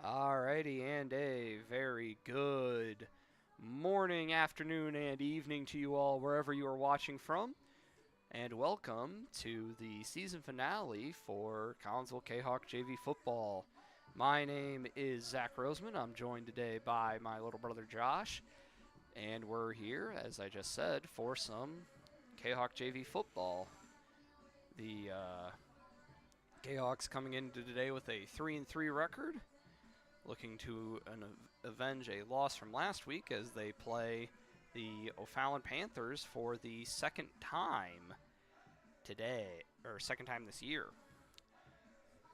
Alrighty, and a very good morning, afternoon, and evening to you all, wherever you are watching from. And welcome to the season finale for Collinsville Kahok JV football. My name is Zach Roseman. I'm joined today by my little brother Josh. And we're here, as I just said, for some Kahok JV football. The Kahawks coming into today with a 3-3 record, looking to avenge a loss from last week as they play the O'Fallon Panthers for the second time today, or second time this year.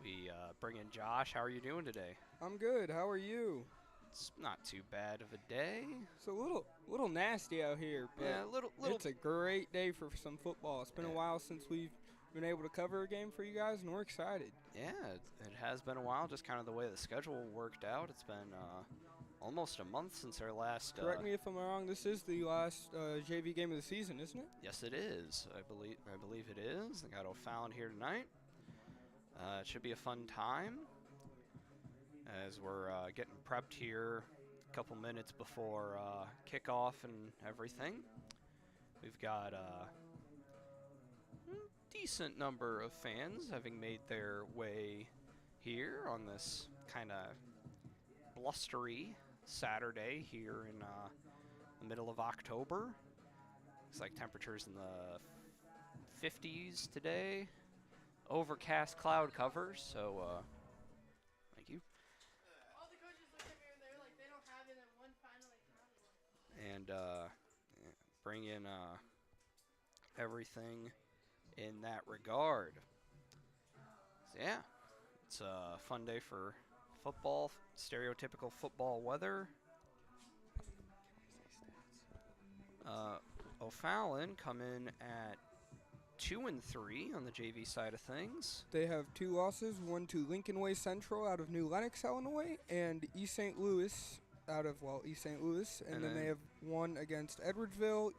We bring in Josh. How are you doing today? I'm good. How are you? It's not too bad of a day. It's a little nasty out here, but Yeah, little. it's a great day for some football. It's been a while since we've been able to cover a game for you guys, and we're excited. Yeah, it has been a while, just kind of the way the schedule worked out. It's been almost a month since our last. Correct me if I'm wrong. This is the last JV game of the season, isn't it? Yes, it is. I believe it is. I got O'Fallon here tonight. It should be a fun time as we're getting prepped here a couple minutes before kickoff and everything. We've got a decent number of fans having made their way here on this kind of blustery Saturday here in the middle of October. Looks like temperatures in the 50s today. Overcast cloud cover, so thank you. All the coaches looked at me and they were like, they don't have it, and one finally found one. And bring in everything in that regard. So yeah, it's a fun day for football, stereotypical football weather. O'Fallon come in at 2-3 on the JV side of things. They have 2 losses, one to Lincoln Way Central out of New Lenox, Illinois, and East St. Louis out of, East St. Louis. And then they have one against Edwardsville,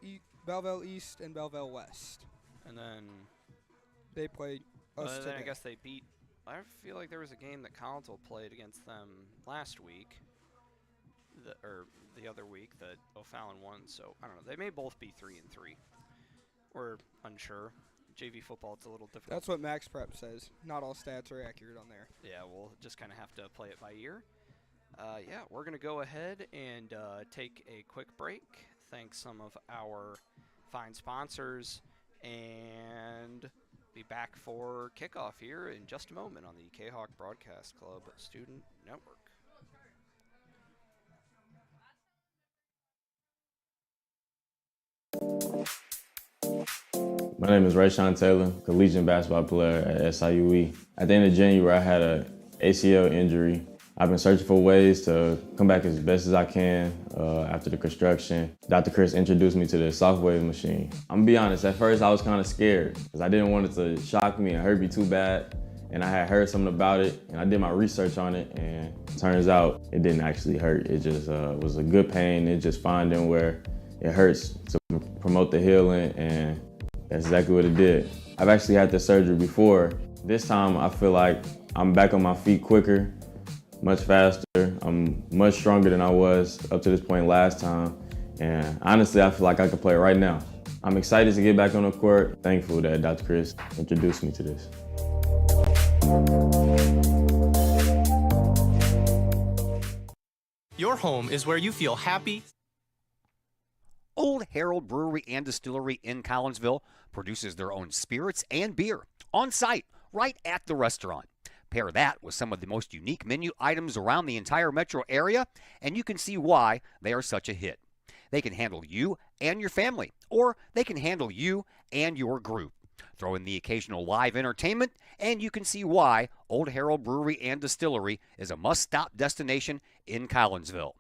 Belleville East, and Belleville West. And then they played us today. Then I guess they beat. I feel like there was a game that Collinsville played against them last week, or the other week that O'Fallon won. So I don't know. They may both be 3-3. We're unsure. JV football, it's a little difficult. That's what Max Prep says. Not all stats are accurate on there. Yeah, we'll just kind of have to play it by ear. Yeah, we're going to go ahead and take a quick break. Thank some of our fine sponsors, and be back for kickoff here in just a moment on the Kahok Broadcast Club Student Network. My name is Rayshawn Taylor, collegiate basketball player at SIUE. At the end of January, I had an ACL injury. I've been searching for ways to come back as best as I can after the construction. Dr. Chris introduced me to the soft wave machine. I'm gonna be honest, at first I was kind of scared because I didn't want it to shock me and hurt me too bad. And I had heard something about it, and I did my research on it, and it turns out it didn't actually hurt. It just was a good pain. It just finding where it hurts to promote the healing, and that's exactly what it did. I've actually had this surgery before. This time I feel like I'm back on my feet quicker, much faster. I'm much stronger than I was up to this point last time. And honestly, I feel like I could play right now. I'm excited to get back on the court. Thankful that Dr. Chris introduced me to this. Your home is where you feel happy. Old Herald Brewery and Distillery in Collinsville produces their own spirits and beer on site, right at the restaurant. Pair that with some of the most unique menu items around the entire metro area, and you can see why they are such a hit. They can handle you and your family, or they can handle you and your group. Throw in the occasional live entertainment, and you can see why Old Herald Brewery and Distillery is a must-stop destination in Collinsville.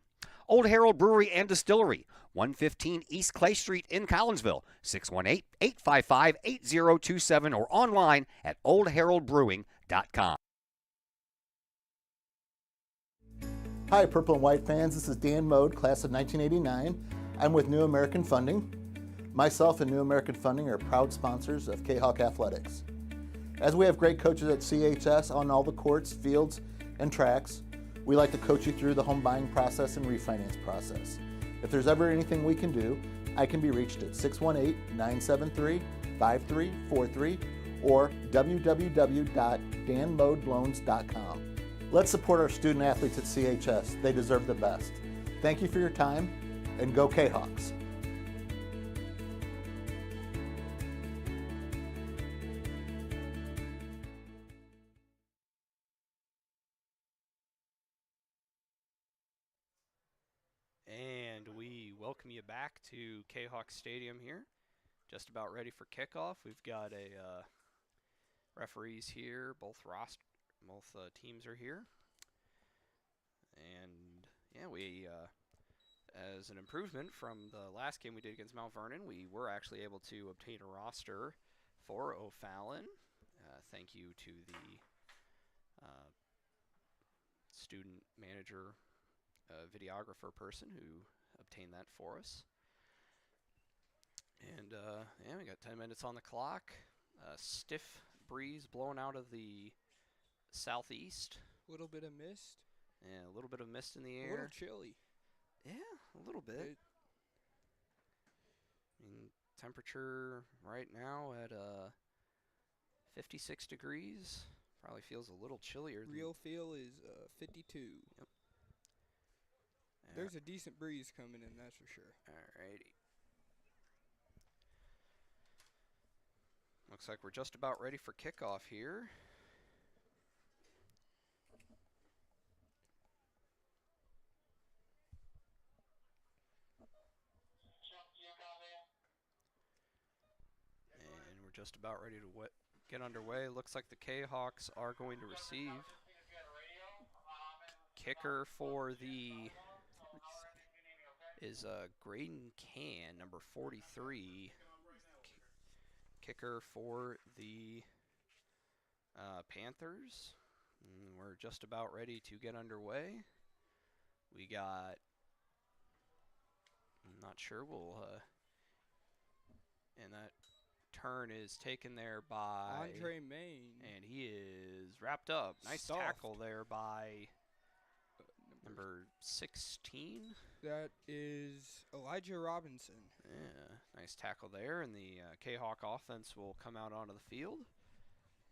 Old Herald Brewery and Distillery, 115 East Clay Street in Collinsville, 618-855-8027, or online at oldheraldbrewing.com. Hi, Purple and White fans. This is Dan Mode, class of 1989. I'm with New American Funding. Myself and New American Funding are proud sponsors of Kahok Athletics. As we have great coaches at CHS on all the courts, fields, and tracks, We like to coach you through the home buying process and refinance process. If there's ever anything we can do, I can be reached at 618-973-5343 or www.danmodeloans.com. Let's support our student athletes at CHS. They deserve the best. Thank you for your time, and go Kahawks. And we welcome you back to Kahok Stadium here. Just about ready for kickoff. We've got a referees here. Both teams are here. And yeah, we as an improvement from the last game we did against Mount Vernon, we were actually able to obtain a roster for O'Fallon. Thank you to the student manager, videographer person who obtained that for us. And yeah, we got 10 minutes on the clock. Stiff breeze blowing out of the southeast. A little bit of mist. Yeah, a little bit of mist in the A air. little chilly. Yeah, a little bit. I mean, temperature right now at 56 degrees. Probably feels a little chillier. Real feel is 52. Yep. There's a decent breeze coming in, that's for sure. Alrighty. Looks like we're just about ready for kickoff here. And we're just about ready to get underway. Looks like the Kahawks are going to receive. Kicker for the is Graydon Can, number 43. Kicker for the Panthers. And we're just about ready to get underway. We got, I'm not sure, and that turn is taken there by Andre Main. and he is wrapped up. Nice Stuffed. tackle there by number 16. That is Elijah Robinson. Yeah, nice tackle there, and the Kahawk offense will come out onto the field.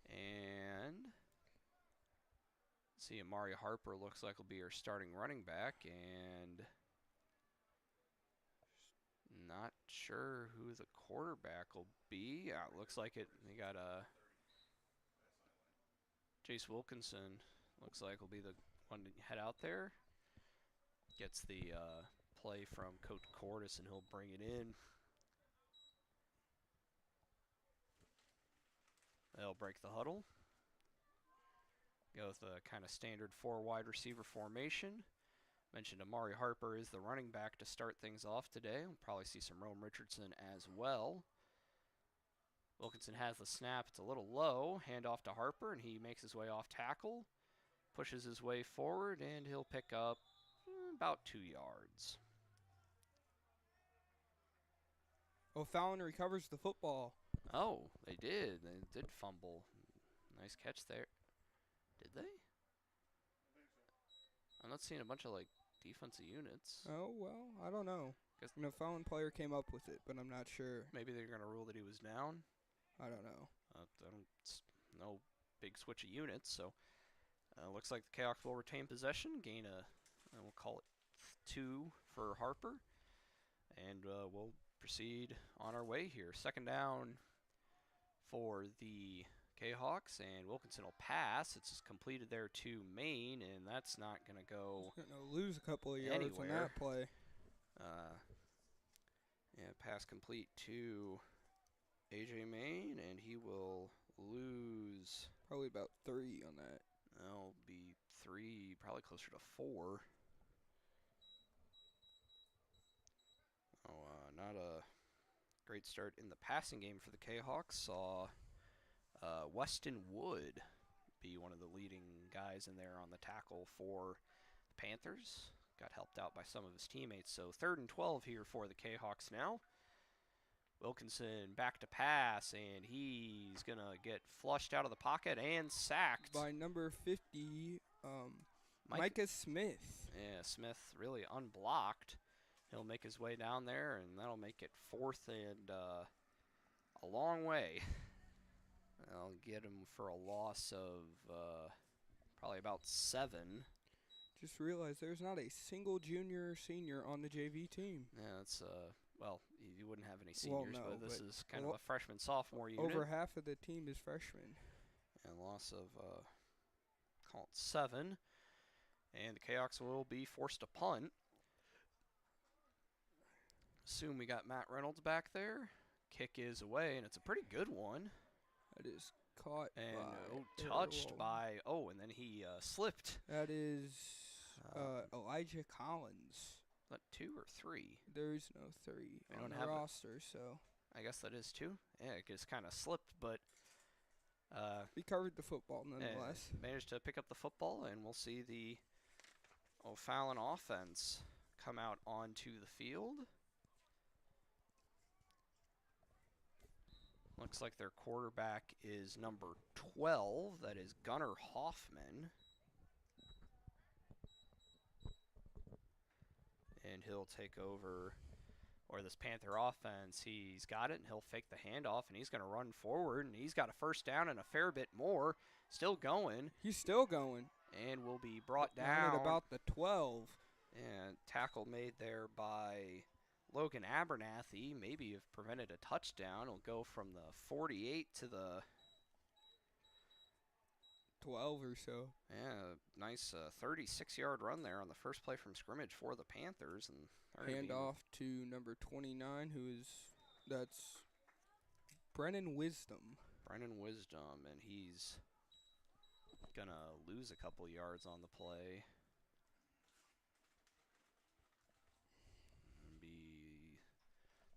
And see, Amari Harper looks like will be our starting running back, and not sure who the quarterback will be. Yeah, it looks like it. They got Jace Wilkinson. Looks like will be the one to head out there. Gets the play from Coach Cordis, and he'll bring it in. They'll break the huddle. Go with a kind of standard 4 wide receiver formation. Mentioned Amari Harper is the running back to start things off today. We'll probably see some Rome Richardson as well. Wilkinson has the snap. It's a little low. Hand off to Harper, and he makes his way off tackle. Pushes his way forward, and he'll pick up about 2 yards. O'Fallon recovers the football. Oh, they did. They did fumble. Nice catch there. Did they? I'm not seeing a bunch of, like, defensive units. Oh, well, I don't know. Guess An O'Fallon player came up with it, but I'm not sure. maybe they're going to rule that he was down. I don't know. No big switch of units, so looks like the Kahawks will retain possession, gain we'll call it 2 for Harper, and we'll proceed on our way here. Second down for the Kahawks, and Wilkinson will pass. It's completed there to Maine, and that's not going to go Lose a couple of yards on anywhere. that play. Yeah, pass complete to AJ Maine, and he will lose. Probably about 3 on that. That'll be 3, probably closer to 4. Not a great start in the passing game for the Kahawks. Saw Weston Wood be one of the leading guys in there on the tackle for the Panthers. Got helped out by some of his teammates. So 3rd and 12 here for the Kahawks now. Wilkinson back to pass, and he's going to get flushed out of the pocket and sacked. By number 50, Micah Smith. Yeah, Smith really unblocked. He'll make his way down there, and that'll make it 4th and a long way. I'll get him for a loss of probably about 7. Just realized there's not a single junior or senior on the JV team. Yeah, it's well, you wouldn't have any seniors, no, but this is kind well, of a freshman sophomore unit. Over half of the team is freshmen. And loss of call it 7, and the Kahoks will be forced to punt. Assume we got Matt Reynolds back there. Kick is away, and it's a pretty good one. That is caught And by touched by and then he slipped. That is Elijah Collins. What, 2 or 3? There's no 3 We on don't the have it. roster, so I guess that is 2. Yeah, it just kind of slipped, but he covered the football nonetheless. managed to pick up the football, and we'll see the O'Fallon offense come out onto the field. Looks like their quarterback is number 12. That is Gunnar Hoffman. And he'll take over, or this Panther offense, he's got it, and he'll fake the handoff, and he's going to run forward, and he's got a first down and a fair bit more. Still going. He's still going. And will be brought Down down. at about the 12. And tackle made there by Logan Abernathy. Maybe have prevented a touchdown. It'll go from the 48 to the 12 or so. Yeah, nice 36-yard run there on the first play from scrimmage for the Panthers, and Hand off to number 29, that's Brennan Wisdom. Brennan Wisdom, and he's gonna lose a couple yards on the play. Be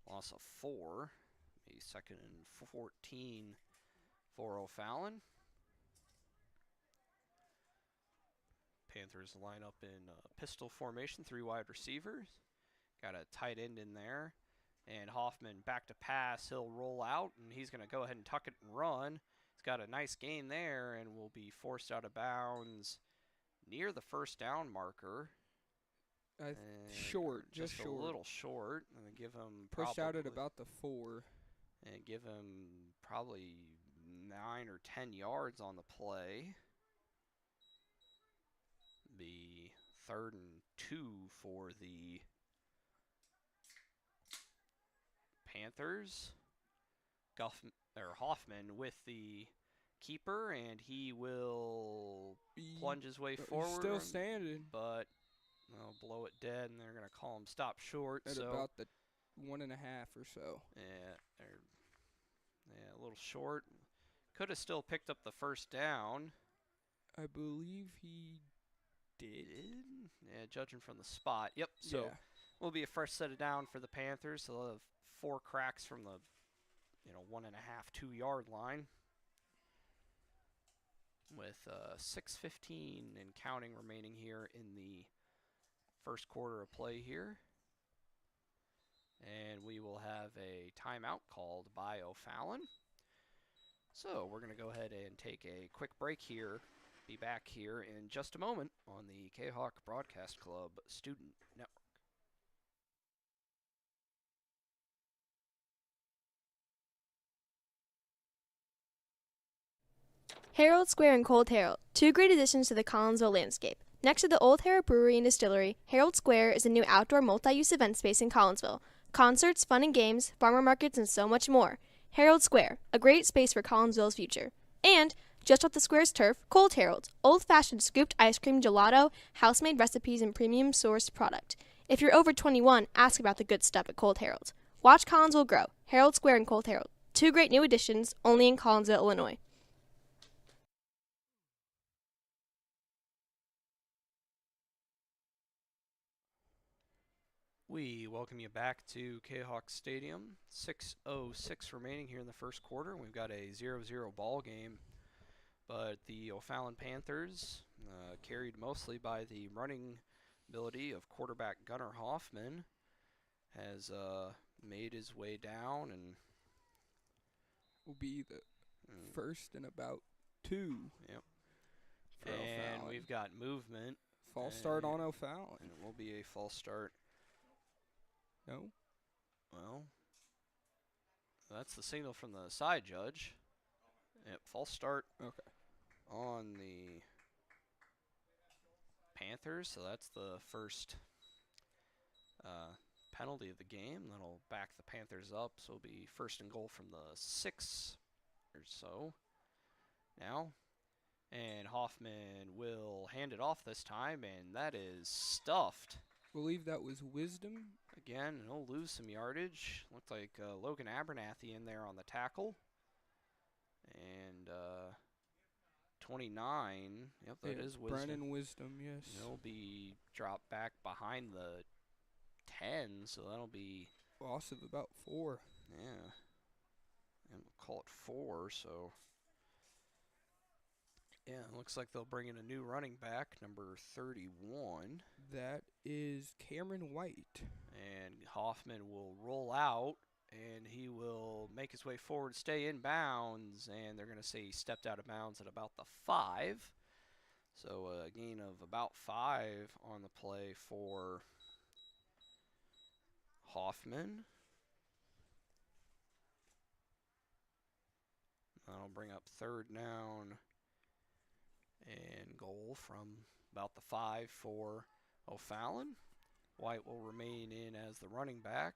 loss of 4, be 2nd and 14 for O'Fallon. Panthers line up in pistol formation, 3 wide receivers. Got a tight end in there. And Hoffman back to pass. He'll roll out, and he's going to go ahead and tuck it and run. He's got a nice gain there and will be forced out of bounds near the first down marker. Short, just short. A little short. And give him pushed out at about the 4. And give him probably 9 or 10 yards on the play. Be 3rd and 2 for the Panthers. Hoffman with the keeper, and he will plunge his way forward. Still standing. But they'll blow it dead, and they're going to call him stop short. At about the 1.5 or so. Yeah, a little short. Could have still picked up the first down. I believe he did. Yeah, judging from the spot. Yep, so yeah. Will be a fresh set of down for the Panthers. So they'll have 4 cracks from the 1.5, 2 yard line. With 6:15 and counting remaining here in the first quarter of play here. And we will have a timeout called by O'Fallon. So we're going to go ahead and take a quick break here. Be back here in just a moment on the Kahok Broadcast Club Student Network. Herald Square and Cold Herald, 2 great additions to the Collinsville landscape. Next to the Old Herald Brewery and Distillery, Herald Square is a new outdoor multi-use event space in Collinsville. Concerts, fun and games, farmer markets, and so much more. Herald Square, a great space for Collinsville's future. And just off the square's turf, Cold Herald, old-fashioned scooped ice cream gelato, house-made recipes, and premium sourced product. If you're over 21, ask about the good stuff at Cold Herald. Watch Collinsville grow. Herald Square and Cold Herald, 2 great new additions, only in Collinsville, Illinois. We welcome you back to Kahok Stadium. 6:06 remaining here in the first quarter. We've got a 0-0 ball game, but the O'Fallon Panthers, carried mostly by the running ability of quarterback Gunnar Hoffman, has made his way down and will be the first in about 2. Yep. For and O'Fallon. we've got movement False start on O'Fallon. And it will be a false start. No? Well, that's the signal from the side judge. Yep, false start Okay. on the Panthers, so that's the first penalty of the game. That'll back the Panthers up, so it'll be first and goal from the 6 or so now. And Hoffman will hand it off this time, and that is stuffed. Believe that was Wisdom. Again, he'll lose some yardage. Looked like Logan Abernathy in there on the tackle. And 29, yep, that is Wisdom. Brennan Wisdom, yes. He'll be dropped back behind the 10, so that'll be... Loss of about 4. Yeah. And we'll call it 4, so... Yeah, it looks like they'll bring in a new running back, number 31. That is Cameron White. And Hoffman will roll out, and he will make his way forward, stay in bounds, and they're going to say he stepped out of bounds at about the 5. So a gain of about 5 on the play for Hoffman. That'll bring up third down and goal from about the 5 for O'Fallon. White will remain in as the running back.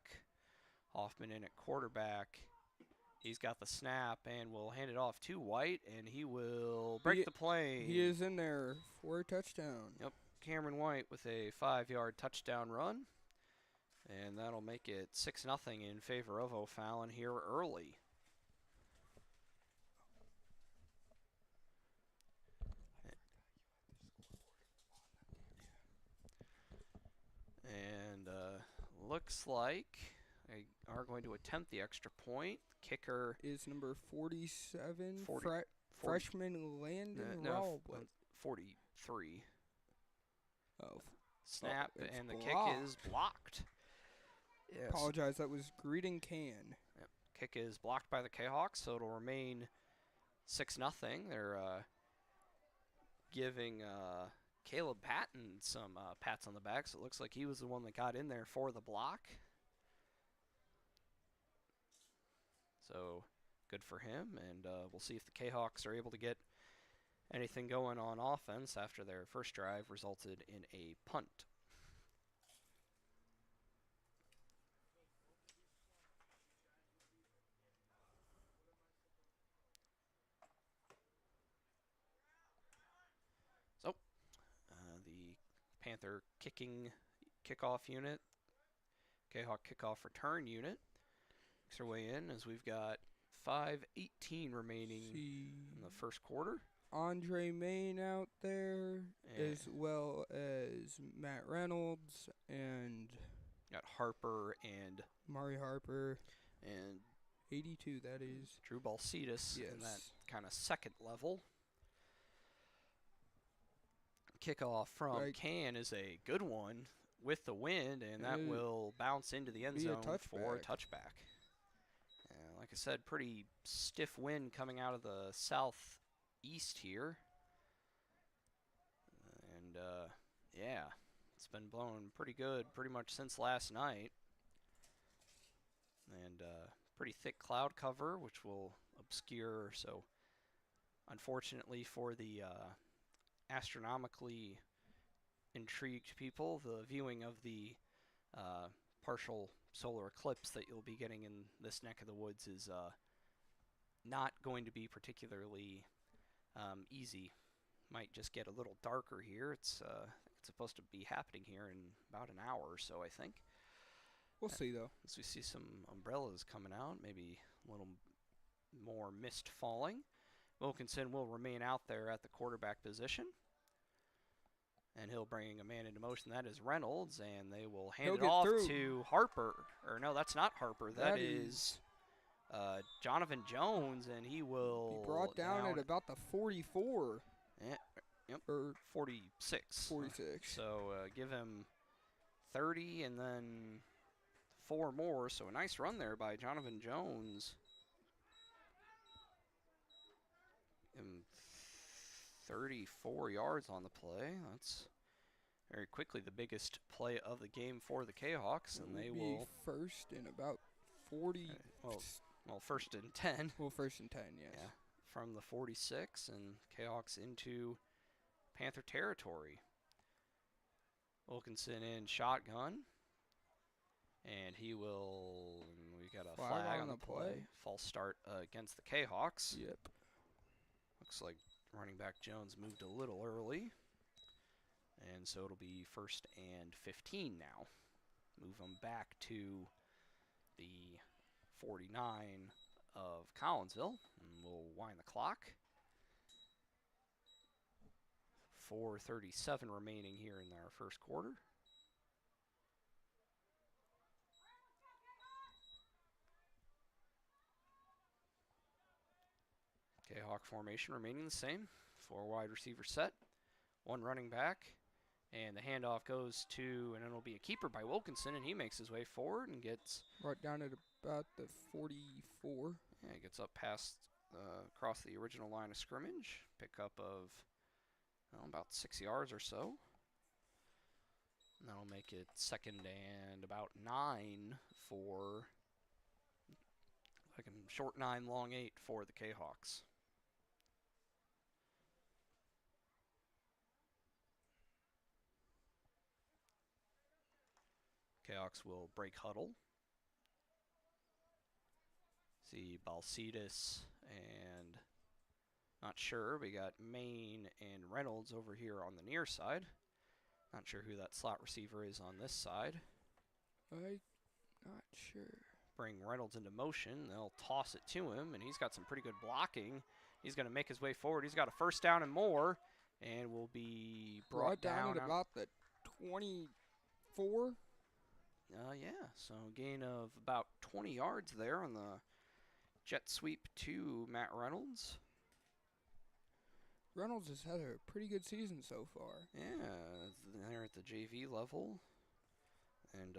Hoffman in at quarterback. He's got the snap and will hand it off to White, and he will break the plane. He is in there for a touchdown. Yep, Cameron White with a 5-yard touchdown run. And that'll make it 6-0 in favor of O'Fallon here early. And looks like they are going to attempt the extra point. Kicker is number 47, 40, freshman Landon Rawl. 43. Oh. Snap, and the blocked. kick is blocked. Yes. Apologize, that was Greeting Can. Yep. Kick is blocked by the Kahawks, so it'll remain 6-0. They're giving Caleb Patton some pats on the back, so it looks like he was the one that got in there for the block. So good for him, and we'll see if the Kahawks are able to get anything going on offense after their first drive resulted in a punt. So the Panther kickoff unit, Kahawk kickoff return unit, makes their way in as we've got 5:18 remaining in the first quarter. Andre Main out there, as well as Matt Reynolds and got Harper and Mari Harper and 82. That is Drew Balcetis in that kind of second level. Kickoff from Can is a good one with the wind, and that will bounce into the end zone for a touchback. Like I said, pretty stiff wind coming out of the southeast here. And, yeah, it's been blowing pretty good pretty much since last night. And pretty thick cloud cover, which will obscure. So, unfortunately for the astronomically intrigued people, the viewing of the partial solar eclipse that you'll be getting in this neck of the woods is not going to be particularly easy. Might just get a little darker here. It's supposed to be happening here in about an hour or so, I think. We'll see, though. As we see some umbrellas coming out, maybe a little more mist falling. Wilkinson will remain out there at the quarterback position. And he'll bring a man into motion. That is Reynolds, and they will hand it off to Harper. Or no, that's not Harper. That is Jonathan Jones, and he will be brought down at about the 44. Yep, or 46. 46. So give him 30 and then 4 more. So a nice run there by Jonathan Jones. 34 yards on the play. That's very quickly the biggest play of the game for the Kahawks, and they be will first in about 40. well, first and 10. Well, first and 10, yes. Yeah, from the 46, and Kahawks into Panther territory. Wilkinson in shotgun, and he will. We got a flag on the play. False start against the Kahawks. Yep. Looks like running back Jones moved a little early, and so it'll be first and 15 now. Move them back to the 49 of Collinsville, and we'll wind the clock. 4:37 remaining here in our first quarter. Kahawk formation remaining the same. 4 wide receiver set, 1 running back, and the handoff goes to, and it'll be a keeper by Wilkinson, and he makes his way forward and gets right down at about the 44. Yeah, gets up past across the original line of scrimmage. Pickup of about 6 yards or so. And that'll make it second and about 9 for, like a short 9, long 8 for the Kahawks. Kahawks will break huddle. See Balcetis and not sure. We got Maine and Reynolds over here on the near side. Not sure who that slot receiver is on this side. I'm not sure. Bring Reynolds into motion. They'll toss it to him, and he's got some pretty good blocking. He's going to make his way forward. He's got a first down and more, and will be brought down at about the 24. Yeah, so a gain of about 20 yards there on the jet sweep to Matt Reynolds. Reynolds has had a pretty good season so far. Yeah, they're at the JV level, and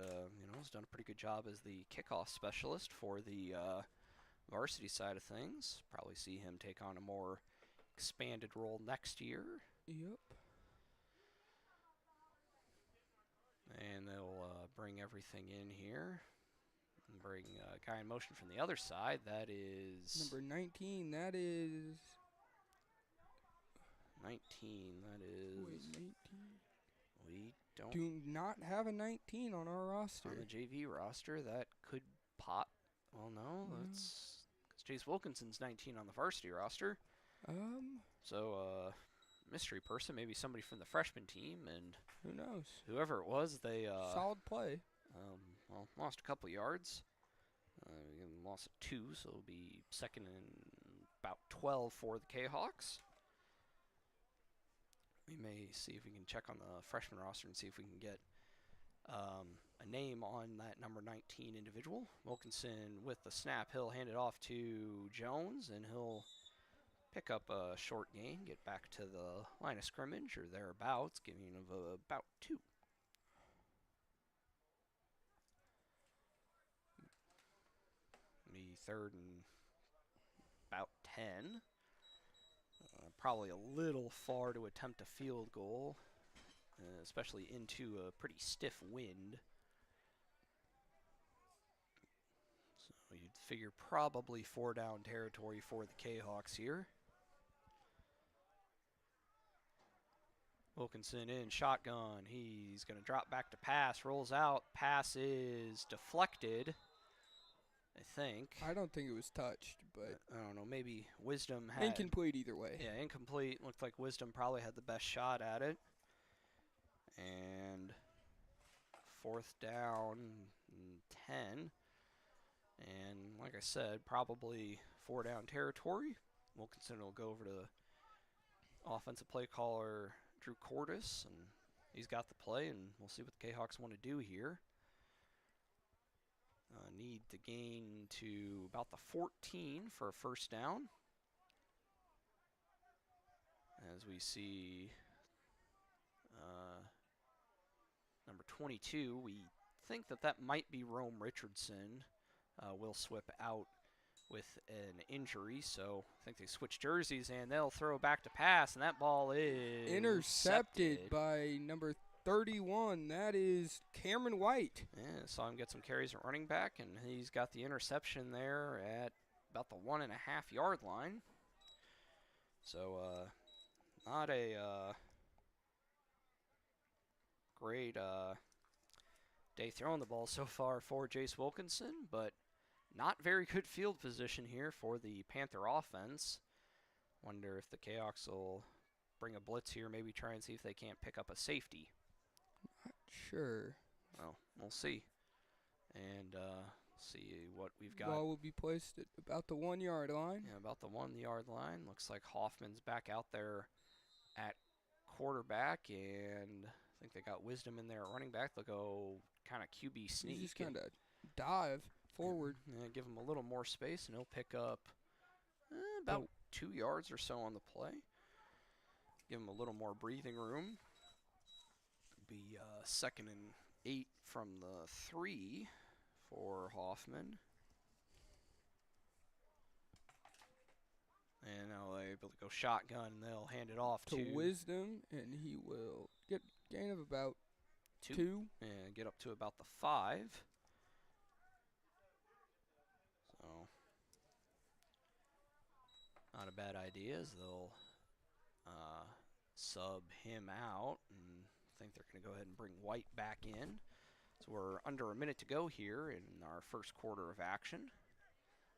has done a pretty good job as the kickoff specialist for the varsity side of things. Probably see him take on a more expanded role next year. Yep. And they'll bring everything in here. And bring a guy in motion from the other side. That is number 19. That is 19. That is. Wait, 19. We do not have a 19 on our roster. On the JV roster, that could pop. Well, no, that's because Jace Wilkinson's 19 on the varsity roster. So, mystery person, maybe somebody from the freshman team, and who knows? Whoever it was, they solid play. Lost a couple yards. Lost 2, so it'll be second and about 12 for the Kahawks. We may see if we can check on the freshman roster and see if we can get a name on that number 19 individual. Wilkinson with the snap. He'll hand it off to Jones, and he'll pick up a short gain, get back to the line of scrimmage or thereabouts, giving of about 2. Be third and about 10. Probably a little far to attempt a field goal, especially into a pretty stiff wind. So you'd figure probably 4 down territory for the Kahawks here. Wilkinson in shotgun. He's going to drop back to pass, rolls out. Pass is deflected, I think. I don't think it was touched, but I don't know. Maybe Wisdom had incomplete either way. Yeah, incomplete. Looked like Wisdom probably had the best shot at it. And 4th down and 10. And like I said, probably 4 down territory. Wilkinson will go over to the offensive play caller Drew Cordes, and he's got the play, and we'll see what the Kahawks want to do here. Need to gain to about the 14 for a first down. As we see number 22, we think that might be Rome Richardson. Will Swip out with an injury, so I think they switch jerseys, and they'll throw back to pass, and that ball is intercepted by number 31. That is Cameron White. Yeah, saw him get some carries at running back, and he's got the interception there at about the 1.5-yard line. So, not a great day throwing the ball so far for Jace Wilkinson, but not very good field position here for the Panther offense. Wonder if the Kahoks will bring a blitz here, maybe try and see if they can't pick up a safety. Not sure. Well, we'll see. And see what we've got. Ball will be placed at about the 1-yard line. Yeah, about the 1-yard line. Looks like Hoffman's back out there at quarterback, and I think they got Wisdom in there at running back. They'll go kind of QB sneak. He's just kind of dive forward. Yeah, give him a little more space, and he'll pick up about 2 yards or so on the play. Give him a little more breathing room. Be 2nd and 8 from the 3 for Hoffman. And now they're able to go shotgun, and they'll hand it off to Wisdom, and he will get gain of about 2. And get up to about the 5. So, not a bad idea, as they'll sub him out, and I think they're going to go ahead and bring White back in. So we're under a minute to go here in our first quarter of action.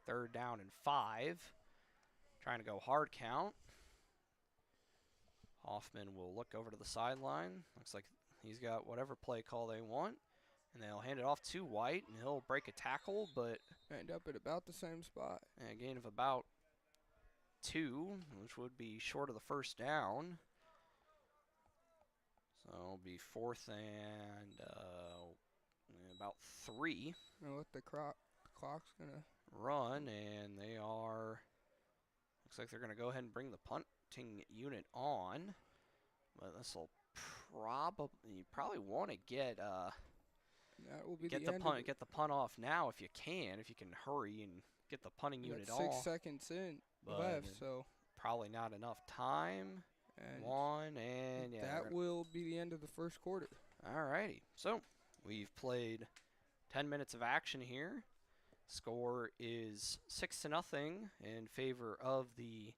3rd down and 5. Trying to go hard count. Hoffman will look over to the sideline. Looks like he's got whatever play call they want. And they'll hand it off to White, and he'll break a tackle, but end up at about the same spot. A gain of about 2, which would be short of the first down. So it'll be 4th and about 3. And what the clock's going to run, and they are, looks like they're going to go ahead and bring the punting unit on. But this will probably want to get that will be get the punt off now if you can hurry and get the punting unit off. 6 seconds left, so probably not enough time. And yeah, that will be the end of the first quarter. Alrighty, so we've played 10 minutes of action here. Score is 6-0 in favor of the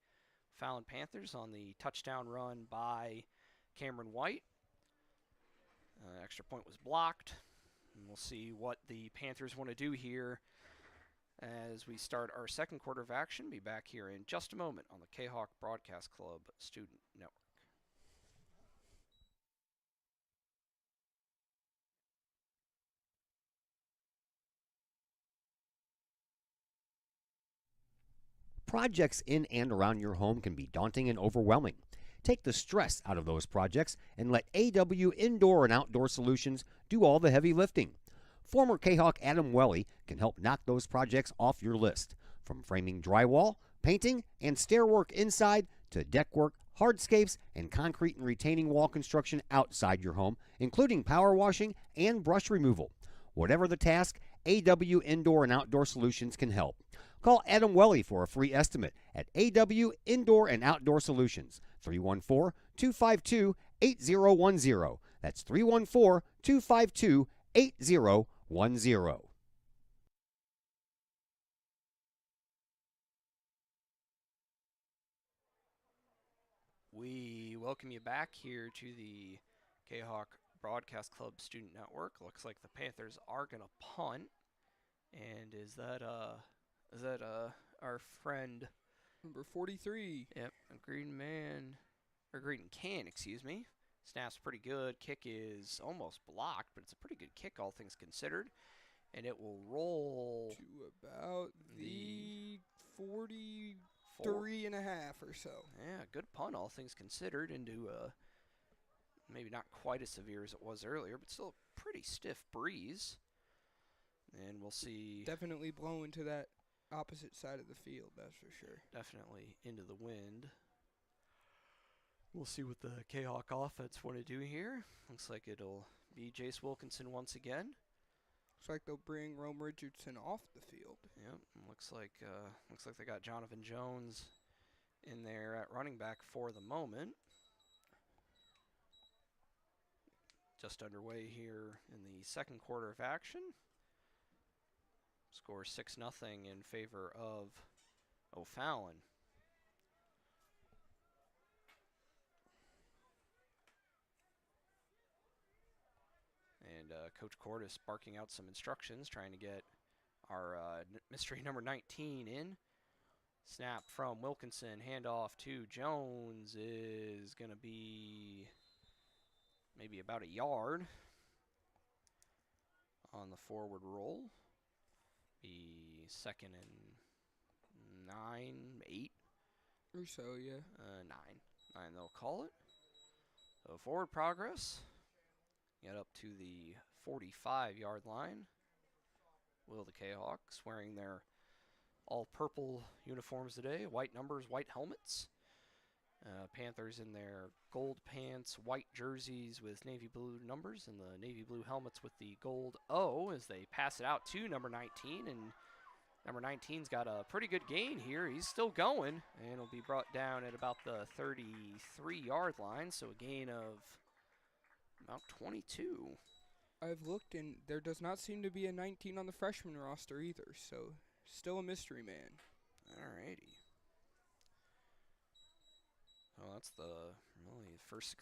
Fallon Panthers on the touchdown run by Cameron White. Extra point was blocked. And we'll see what the Panthers want to do here as we start our second quarter of action. Be back here in just a moment on the Kahok Broadcast Club Student Network. Projects in and around your home can be daunting and overwhelming. Take the stress out of those projects and let AW Indoor and Outdoor Solutions do all the heavy lifting. Former Kahok Adam Welly can help knock those projects off your list. From framing drywall, painting, and stair work inside to deck work, hardscapes, and concrete and retaining wall construction outside your home, including power washing and brush removal. Whatever the task, AW Indoor and Outdoor Solutions can help. Call Adam Welly for a free estimate at AW Indoor and Outdoor Solutions, 314-252-8010. That's 314-252-8010. We welcome you back here to the Kahok Broadcast Club Student Network. Looks like the Panthers are going to punt. And is that our friend number 43? Yep, Green Can, excuse me. Snap's pretty good. Kick is almost blocked, but it's a pretty good kick, all things considered. And it will roll to about the 43 and a half or so. Yeah, good punt, all things considered, into maybe not quite as severe as it was earlier, but still a pretty stiff breeze. And we'll see. Definitely blowing to that opposite side of the field, that's for sure. Definitely into the wind. We'll see what the Kahok offense want to do here. Looks like it'll be Jace Wilkinson once again. Looks like they'll bring Rome Richardson off the field. Yep, looks like they got Jonathan Jones in there at running back for the moment. just underway here in the second quarter of action. Score 6-0 in favor of O'Fallon. And Coach Cordis barking out some instructions, trying to get our mystery number 19 in. Snap from Wilkinson, handoff to Jones is going to be maybe about a yard on the forward roll. Be 2nd and 9, 8. Or so, yeah. 9 they'll call it. So forward progress. Get up to the 45-yard line. Will the Kahawks wearing their all-purple uniforms today. White numbers, white helmets. Panthers in their gold pants, white jerseys with navy blue numbers, and the navy blue helmets with the gold O as they pass it out to number 19. And number 19's got a pretty good gain here. He's still going, and will be brought down at about the 33-yard line, so a gain of about 22. I've looked, and there does not seem to be a 19 on the freshman roster either, so still a mystery man. Alrighty. Well, that's the really first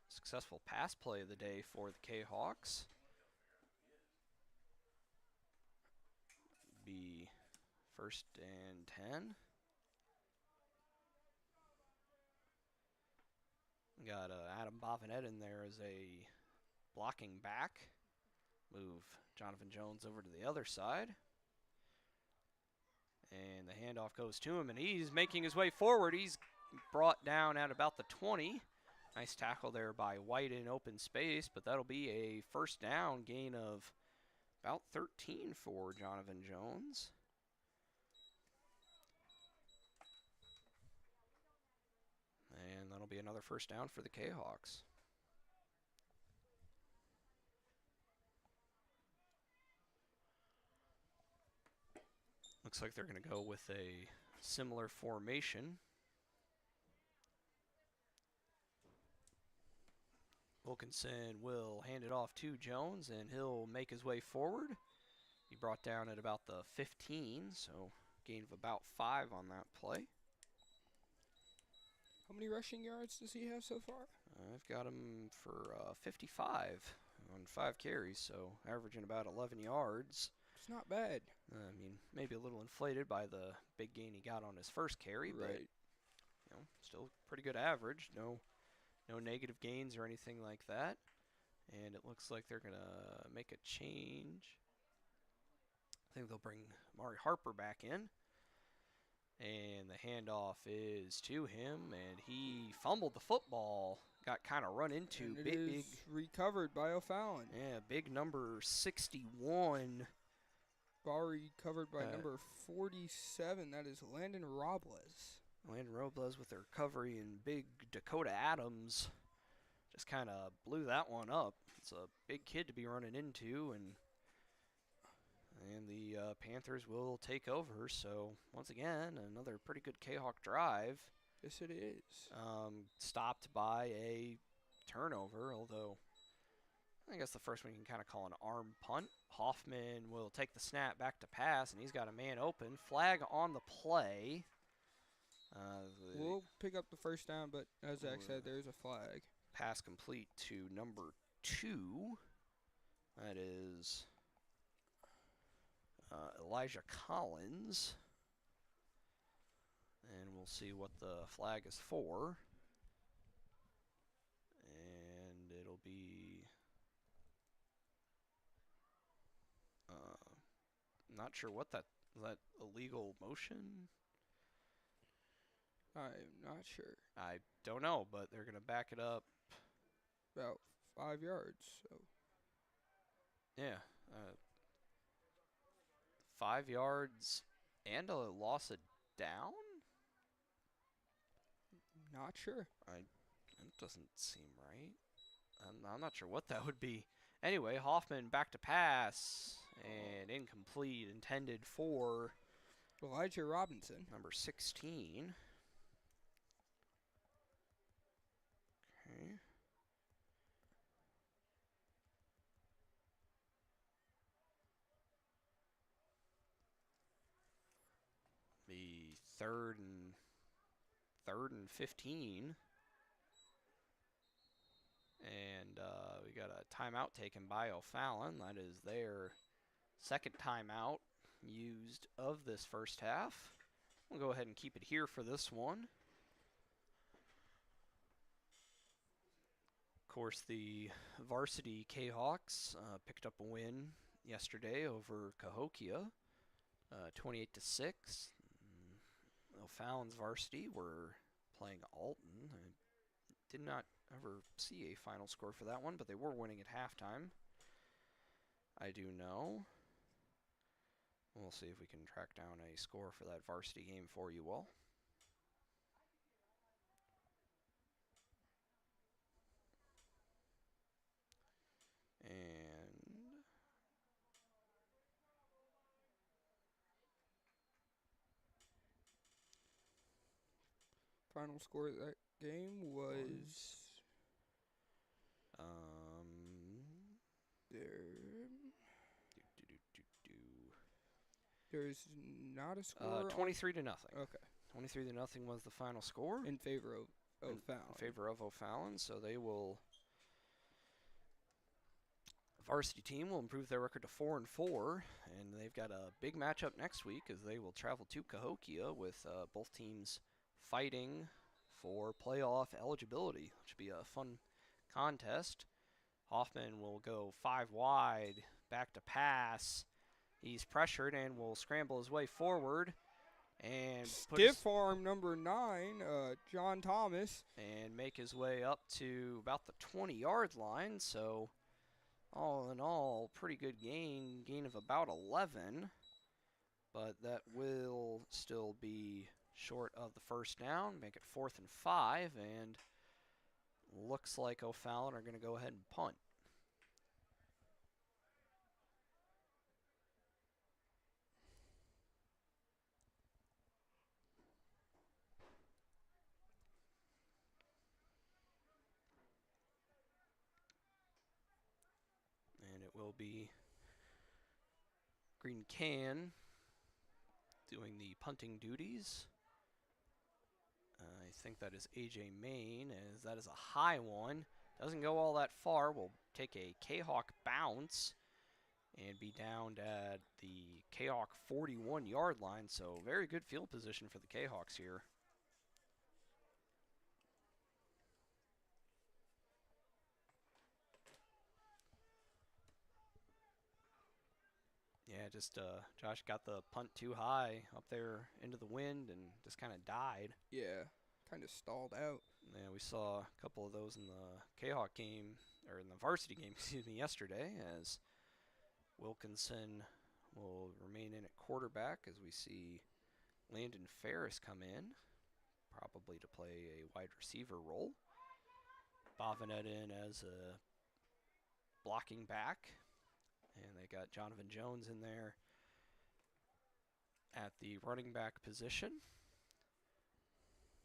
successful pass play of the day for the Kahawks. Be 1st and 10. Got Adam Bovinet in there as a blocking back. Move Jonathan Jones over to the other side. And the handoff goes to him, and he's making his way forward. He's brought down at about the 20. Nice tackle there by White in open space, but that'll be a first down gain of about 13 for Jonathan Jones. And that'll be another first down for the Kahawks. Looks like they're going to go with a similar formation. Wilkinson will hand it off to Jones, and he'll make his way forward. He brought down at about the 15, so gain of about 5 on that play. How many rushing yards does he have so far? I've got him for 55 on 5 carries, so averaging about 11 yards. It's not bad. I mean, maybe a little inflated by the big gain he got on his first carry, but still pretty good average. No negative gains or anything like that. And it looks like they're going to make a change. I think they'll bring Amari Harper back in. And the handoff is to him, and he fumbled the football. Got kind of run into. And it is recovered by O'Fallon. Yeah, big number 61. Ball recovered by number 47. That is Landon Robles. Landon Robles with the recovery, and big Dakota Adams just kind of blew that one up. It's a big kid to be running into, and the Panthers will take over. So once again, another pretty good Kahawk drive. Yes, it is. Stopped by a turnover, although I guess the first one you can kind of call an arm punt. Hoffman will take the snap back to pass, and he's got a man open. Flag on the play. We'll pick up the first down, but as Zach said, there's a flag. Pass complete to number 2. That is Elijah Collins. And we'll see what the flag is for. And it'll be... not sure what that illegal motion? I'm not sure. I don't know, but they're going to back it up. About 5 yards. So Yeah. 5 yards and a loss of down? not sure. It doesn't seem right. I'm not sure what that would be. Anyway, Hoffman back to pass, and incomplete, intended for Elijah Robinson. number 16. Okay. third and 15. And we got a timeout taken by O'Fallon. That is their second timeout used of this first half. We'll go ahead and keep it here for this one. Of course, the varsity Kahawks picked up a win yesterday over Cahokia, 28-6. O'Fallon's varsity were playing Alton. I did not ever see a final score for that one, but they were winning at halftime. I do know. We'll see if we can track down a score for that varsity game for you all. And Final score of that game was there's not a score. 23-0. Okay. 23-0 was the final score In favor of O'Fallon. In favor of O'Fallon, so they will. The varsity team will improve their record to 4-4, and they've got a big matchup next week as they will travel to Cahokia with both teams fighting for playoff eligibility, which should be a fun contest. Hoffman will go 5 wide, back to pass. He's pressured and will scramble his way forward and stiff arm number 9, John Thomas, and make his way up to about the 20-yard line. So all in all, pretty good gain of about 11, but that will still be short of the first down, make it 4th and 5, and looks like O'Fallon are going to go ahead and punt. And it will be Green Can doing the punting duties. I think that is AJ Main, as that is a high one. Doesn't go all that far. We'll take a Kahawk bounce and be down at the Kahawk 41-yard line. So very good field position for the Kahawks here. Yeah, just Josh got the punt too high up there into the wind and just kind of died. Yeah, kind of stalled out. Yeah, we saw a couple of those in the Kahawk game, or in the varsity game, excuse me, yesterday, as Wilkinson will remain in at quarterback as we see Landon Ferris come in, probably to play a wide receiver role. Bovinet in as a blocking back. And they got Jonathan Jones in there at the running back position.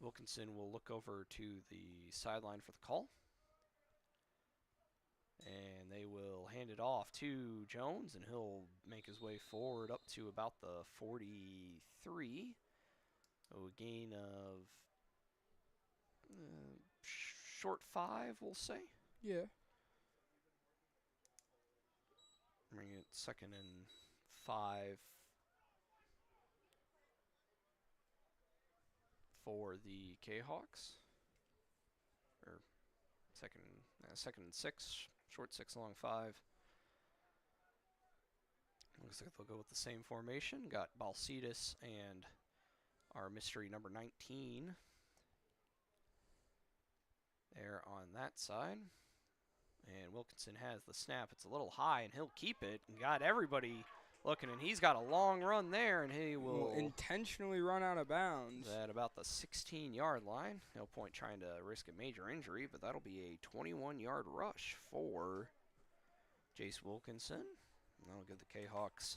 Wilkinson will look over to the sideline for the call. And they will hand it off to Jones, and he'll make his way forward up to about the 43. So a gain of short 5, we'll say. Yeah. Bring it 2nd and 5 for the Kahawks. Or second and 6, short 6, long 5. Looks like they'll go with the same formation. Got Balcetis and our mystery number 19 there on that side. And Wilkinson has the snap. It's a little high, and he'll keep it. And got everybody looking, and he's got a long run there, and he will intentionally run out of bounds at about the 16-yard line. No point trying to risk a major injury, but that'll be a 21-yard rush for Jace Wilkinson. And that'll give the Kahawks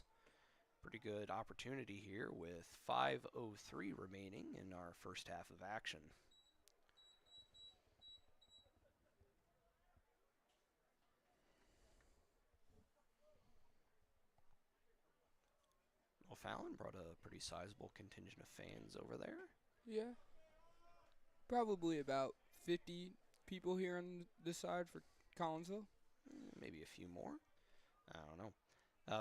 pretty good opportunity here with 5:03 remaining in our first half of action. O'Fallon brought a pretty sizable contingent of fans over there. Yeah. Probably about 50 people here on this side for Collinsville. Maybe a few more. I don't know.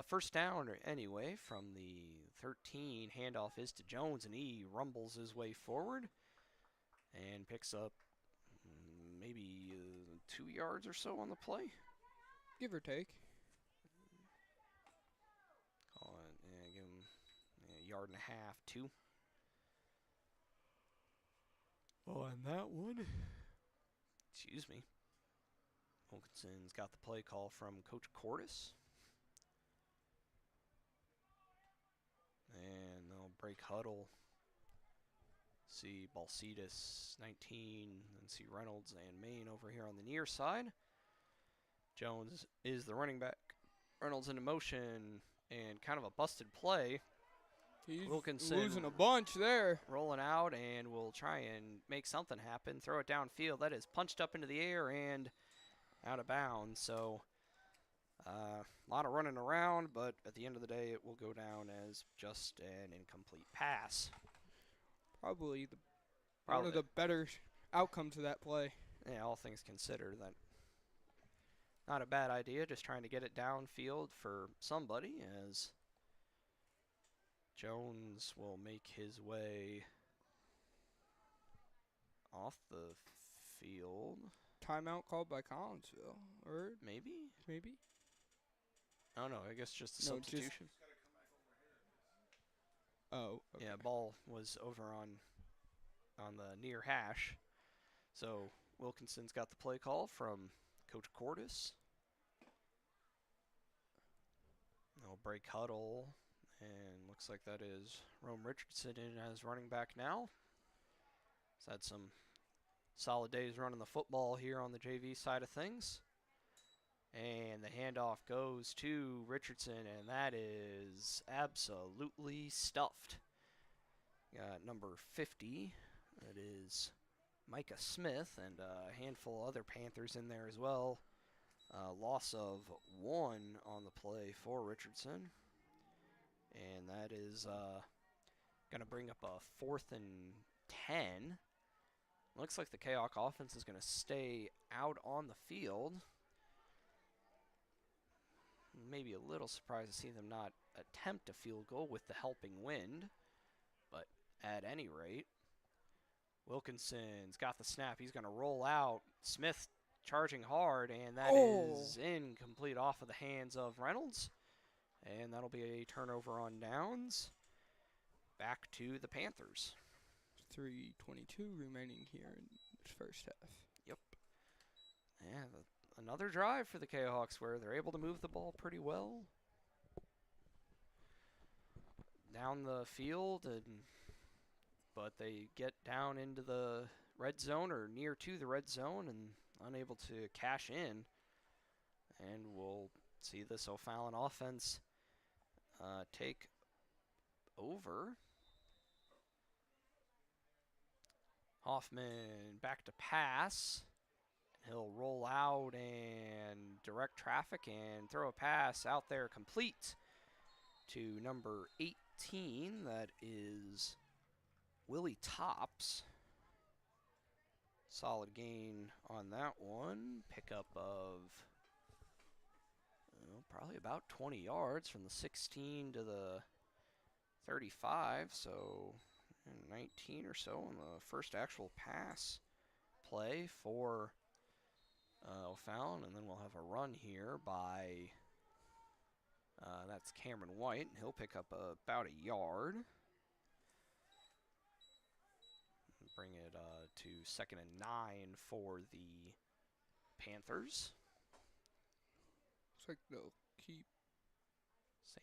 First down, anyway, from the 13. Handoff is to Jones, and he rumbles his way forward and picks up maybe 2 yards or so on the play. Give or take. Call it, give him a yard and a half, 2. On that one, excuse me, Wilkinson's got the play call from Coach Cordis. And they'll break huddle. See Balsitas 19, and see Reynolds and Main over here on the near side. Jones is the running back. Reynolds into motion, and kind of a busted play. He's Wilkinson losing a bunch there. Rolling out, and will try and make something happen. Throw it downfield. That is punched up into the air and out of bounds. So a lot of running around, but at the end of the day, it will go down as just an incomplete pass. Probably one of the better outcomes of that play. Yeah, all things considered, that not a bad idea. Just trying to get it downfield for somebody, as Jones will make his way off the field. Timeout called by Collinsville, or Maybe? Oh no, I guess just a substitution. Oh, okay. Yeah, ball was over on the near hash. So Wilkinson's got the play call from Coach Cordis. They'll break huddle, and looks like that is Rome Richardson in as running back now. He's had some solid days running the football here on the JV side of things. And the handoff goes to Richardson, and that is absolutely stuffed. Got number 50. That is Micah Smith, and a handful of other Panthers in there as well. Loss of 1 on the play for Richardson. And that is going to bring up a 4th and 10. Looks like the Kahok offense is going to stay out on the field. Maybe a little surprised to see them not attempt a field goal with the helping wind. But at any rate, Wilkinson's got the snap. He's going to roll out. Smith charging hard, and that is incomplete off of the hands of Reynolds. And that'll be a turnover on downs. Back to the Panthers. 3:22 remaining here in this first half. Yep. Yeah, another drive for the Kahawks where they're able to move the ball pretty well down the field, but they get down into the red zone or near to the red zone and unable to cash in. And we'll see this O'Fallon offense take over. Hoffman back to pass. He'll roll out and direct traffic and throw a pass out there complete to number 18. That is Willie Tops. Solid gain on that one. Pickup of probably about 20 yards from the 16 to the 35. So 19 or so on the first actual pass play for O'Fallon, and then we'll have a run here by that's Cameron White, and he'll pick up about a yard. Bring it to 2nd and 9 for the Panthers. Looks like they'll keep.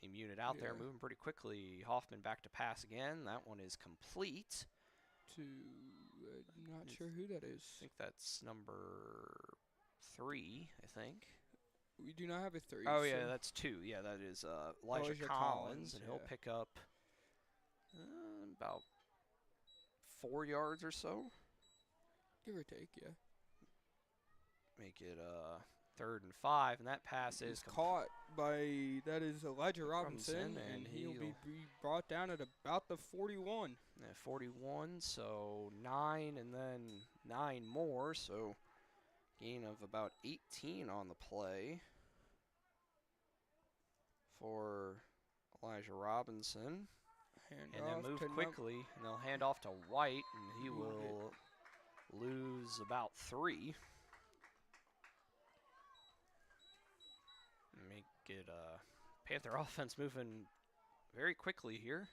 Same unit out there, moving pretty quickly. Hoffman back to pass again. That one is complete. I'm not sure who that is. I think that's number 3, I think. We do not have a 3. Oh, yeah, that's 2. Yeah, that is Elijah Collins, and he'll pick up about 4 yards or so. Give or take, yeah. Make it 3rd and 5, and that pass is caught by, that is Elijah Robinson, Robinson, and and he'll be he'll- brought down at about the 41. At 41, so 9 and then 9 more, so gain of about 18 on the play for Elijah Robinson. And then move quickly, and they'll hand off to White, and he will lose about 3. Make it Panther offense moving very quickly here.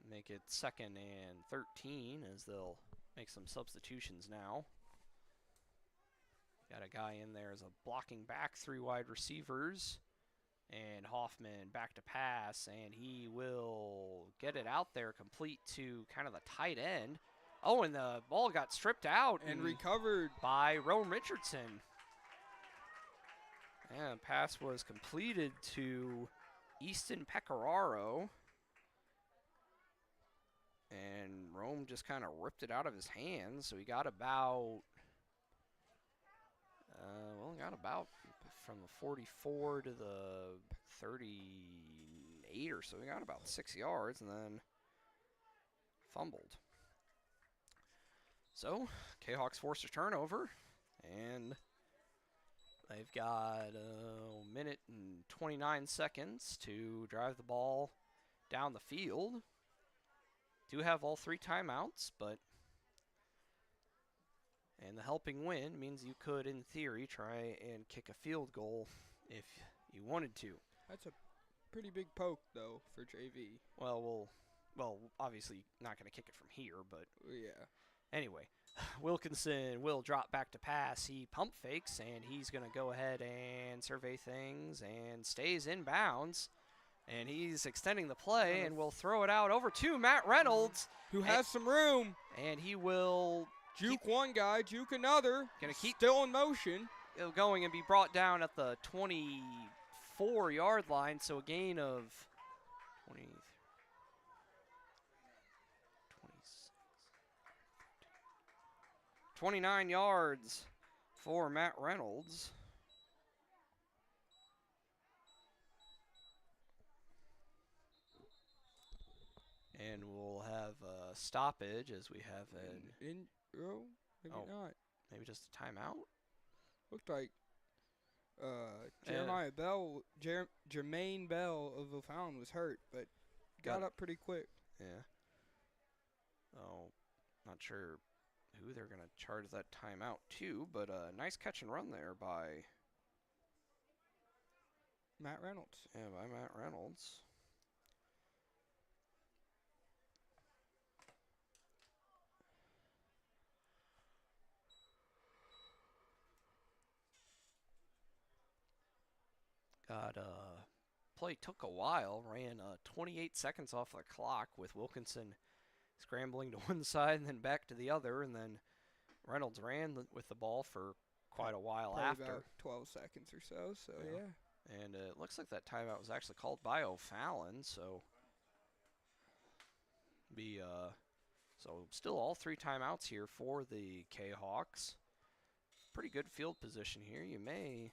Make it 2nd and 13 as they'll make some substitutions now. Got a guy in there as a blocking back, 3 wide receivers. And Hoffman back to pass, and he will get it out there complete to kind of the tight end. Oh, and the ball got stripped out and recovered by Rome Richardson. And pass was completed to Easton Pecoraro. And Rome just kind of ripped it out of his hands, so he got about, from the 44 to the 38 or so. He got about 6 yards and then fumbled. So, K-Hawks forced a turnover, and they've got a minute and 29 seconds to drive the ball down the field. Do have all 3 timeouts, and the helping wind means you could, in theory, try and kick a field goal if you wanted to. That's a pretty big poke, though, for JV. Well, obviously not going to kick it from here, but yeah. Anyway, Wilkinson will drop back to pass. He pump fakes, and he's going to go ahead and survey things and stays in bounds. And he's extending the play and will throw it out over to Matt Reynolds, who has some room. And he will juke one guy, juke another. Gonna keep still in motion. Going and be brought down at the 24-yard line, so a gain of 20, 29 yards for Matt Reynolds. And we'll have a stoppage as we have maybe not. Maybe just a timeout. Looked like Jermaine Bell of O'Fallon was hurt, but got up pretty quick. Yeah. Oh, not sure who they're going to charge that timeout to, but a nice catch and run there by Matt Reynolds. Yeah, by Matt Reynolds. Play took a while, ran 28 seconds off the clock with Wilkinson scrambling to one side and then back to the other, and then Reynolds ran with the ball for quite a while Probably after. About 12 seconds or so, yeah. And it looks like that timeout was actually called by O'Fallon, so still all 3 timeouts here for the K-Hawks. Pretty good field position here. You may,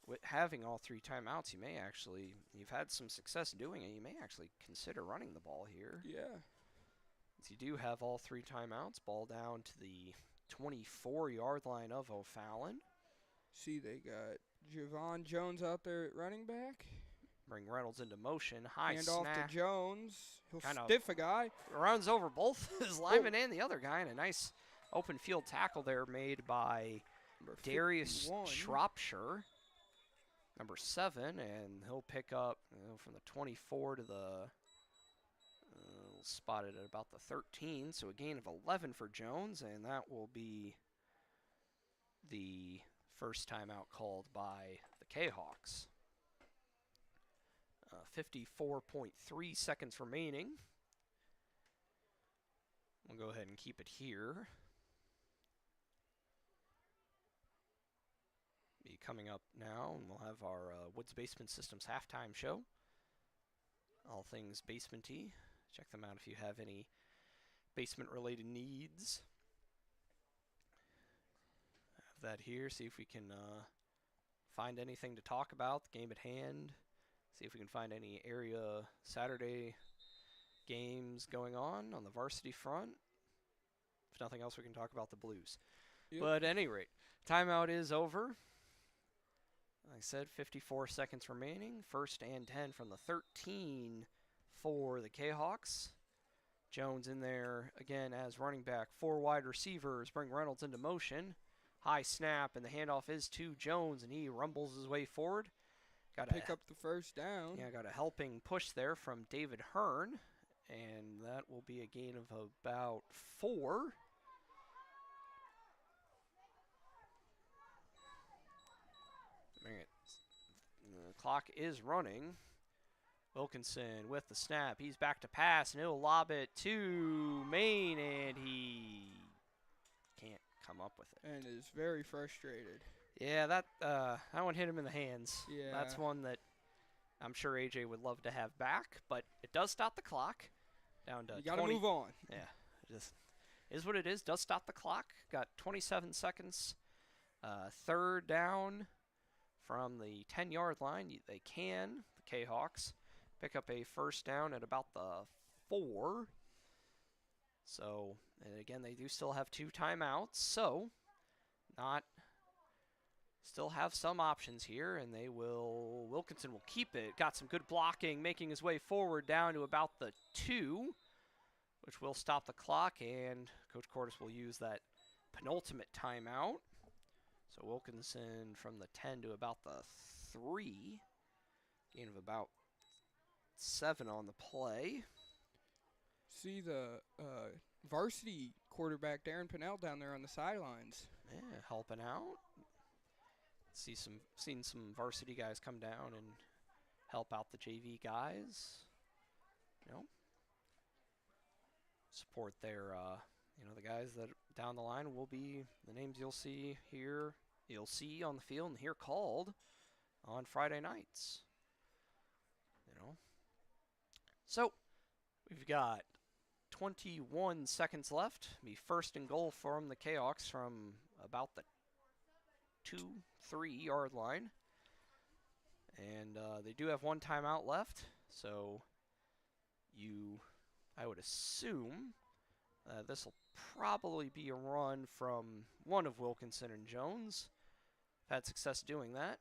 with having all 3 timeouts, you've had some success doing it. You may actually consider running the ball here. Yeah. Since you do have all 3 timeouts, ball down to the 24-yard line of O'Fallon. See, they got Javon Jones out there at running back. Bring Reynolds into motion. High Hand snap. off to Jones. He'll stiff a guy. Runs over both his lineman and the other guy, and a nice open field tackle there made by Darius Shropshire, number 7, and he'll pick up from the 24 to the spotted at about the 13, so a gain of 11 for Jones, and that will be the first timeout called by the K-Hawks. 54.3 seconds remaining. We'll go ahead and keep it here. Be coming up now, and we'll have our Woods Basement Systems halftime show. All things basement-y. Check them out if you have any basement-related needs. at that here, see if we can find anything to talk about, the game at hand. See if we can find any area Saturday games going on the varsity front. If nothing else, we can talk about the Blues. Yep. But at any rate, timeout is over. Like I said, 54 seconds remaining. 1st and 10 from the 13 for the Kahawks. Jones in there again as running back. 4 wide receivers bring Reynolds into motion. High snap, and the handoff is to Jones, and he rumbles his way forward. Pick up the first down. Yeah, got a helping push there from David Hearn, and that will be a gain of about 4. The clock is running. Wilkinson with the snap. He's back to pass, and he'll lob it to Maine, and he can't come up with it. And is very frustrated. Yeah, that one hit him in the hands. Yeah. That's one that I'm sure AJ would love to have back, but it does stop the clock. Down to You got to 20. move on. Yeah, it just is what it is. Does stop the clock. Got 27 seconds. 3rd down from the 10-yard line. They can, the Kahawks, pick up a first down at about the 4. So, and again, they do still have 2 timeouts, so still have some options here, and Wilkinson will keep it. Got some good blocking, making his way forward down to about the 2, which will stop the clock, and Coach Cordes will use that penultimate timeout. So Wilkinson from the 10 to about the 3. Gain of about 7 on the play. See the varsity quarterback, Darren Pinnell, down there on the sidelines. Yeah, helping out. Seen some varsity guys come down and help out the JV guys. You know, support their the guys that down the line will be the names you'll see on the field and hear called on Friday nights. So we've got 21 seconds left. Be 1st and goal from the Kahawks from about the 2-3 yard line, and they do have 1 timeout left. So I would assume this will probably be a run from one of Wilkinson and Jones. Had success doing that.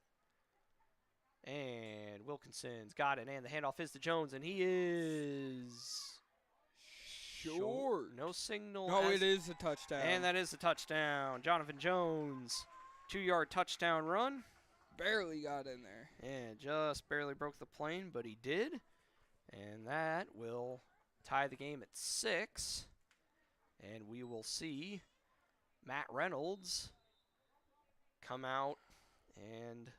And Wilkinson's got it, and the handoff is to Jones, and he is Short. No signal. No, it is a touchdown. And that is a touchdown. Jonathan Jones, 2-yard touchdown run. Barely got in there. And just barely broke the plane, but he did. And that will tie the game at 6. And we will see Matt Reynolds come out and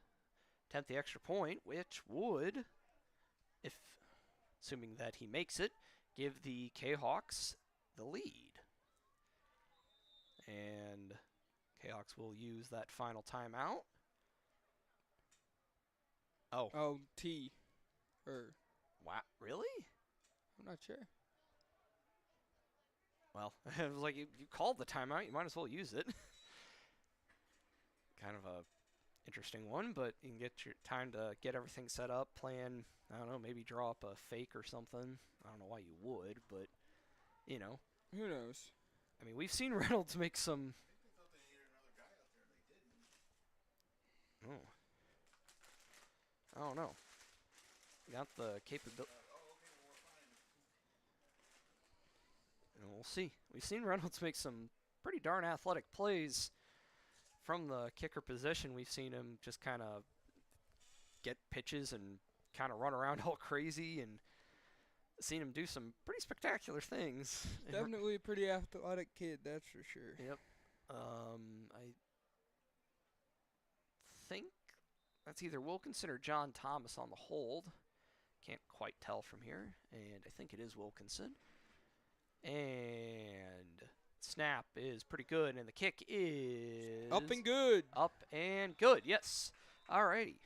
attempt the extra point, which would, assuming that he makes it, give the Kahawks the lead. And Kahawks will use that final timeout. Oh, T. Wow, really? I'm not sure. Well, it was like you called the timeout, you might as well use it. Kind of a interesting one, but you can get your time to get everything set up, plan, I don't know, maybe draw up a fake or something. I don't know why you would, but, Who knows? I mean, we've seen Reynolds make some... Oh. I don't know. Got the capability... We'll see. We've seen Reynolds make some pretty darn athletic plays from the kicker position. We've seen him just kind of get pitches and kind of run around all crazy, and seen him do some pretty spectacular things. Definitely a pretty athletic kid, that's for sure. Yep. I think that's either Wilkinson or John Thomas on the hold. Can't quite tell from here, and I think it is Wilkinson. And snap is pretty good, and the kick is... Up and good. Up and good, yes. Alrighty.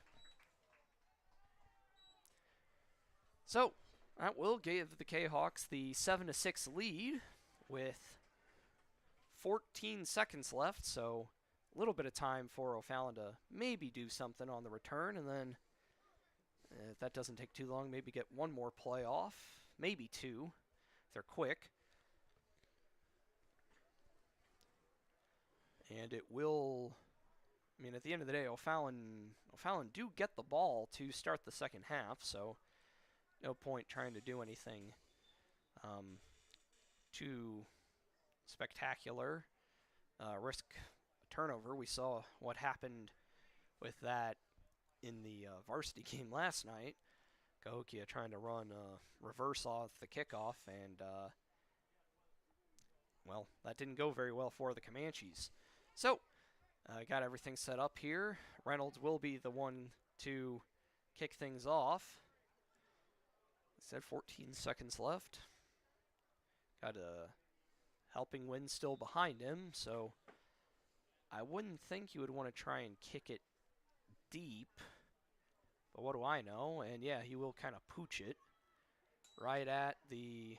So, that will give the Kahawks the 7-6 lead with 14 seconds left, so little bit of time for O'Fallon to maybe do something on the return, and then if that doesn't take too long, maybe get one more play off, maybe two. If they're quick. And it will, I mean, at the end of the day, O'Fallon do get the ball to start the second half, so no point trying to do anything too spectacular. Risk a turnover. We saw what happened with that in the varsity game last night. Kahok trying to run a reverse off the kickoff, and well, that didn't go very well for the Comanches. So, got everything set up here. Reynolds will be the one to kick things off. Said 14 seconds left. Got a helping wind still behind him, so I wouldn't think you would want to try and kick it deep. But what do I know? And yeah, he will kind of pooch it right at the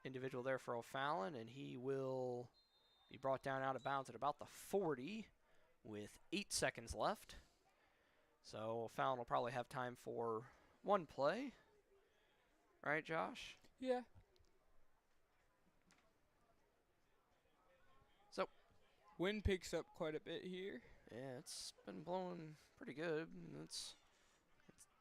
individual there for O'Fallon, and he will be brought down out of bounds at about the 40 with 8 seconds left. So O'Fallon will probably have time for one play. Right, Josh? Yeah. So wind picks up quite a bit here. Yeah, it's been blowing pretty good. It's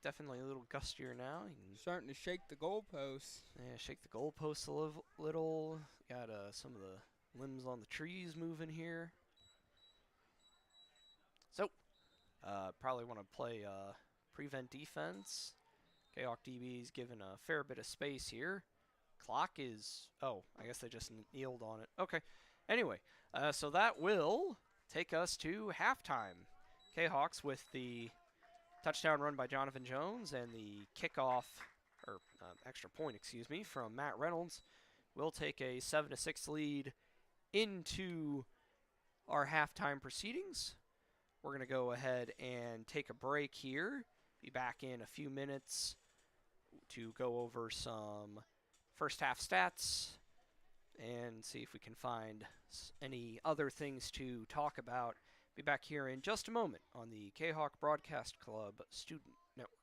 definitely a little gustier now. Starting to shake the goalposts. Yeah, shake the goalposts a little. Got some of the limbs on the trees moving here. So, probably want to play prevent defense. Kahok DB's given a fair bit of space here. Clock is, oh, I guess they just kneeled on it. Okay. Anyway, so that will take us to halftime. Kahawks with the touchdown run by Jonathan Jones and the kickoff, or extra point, excuse me, from Matt Reynolds will take a 7-6 lead into our halftime proceedings. We're going to go ahead and take a break here. Be back in a few minutes to go over some first half stats and see if we can find any other things to talk about. Be back here in just a moment on the Kahok Broadcast Club Student Network.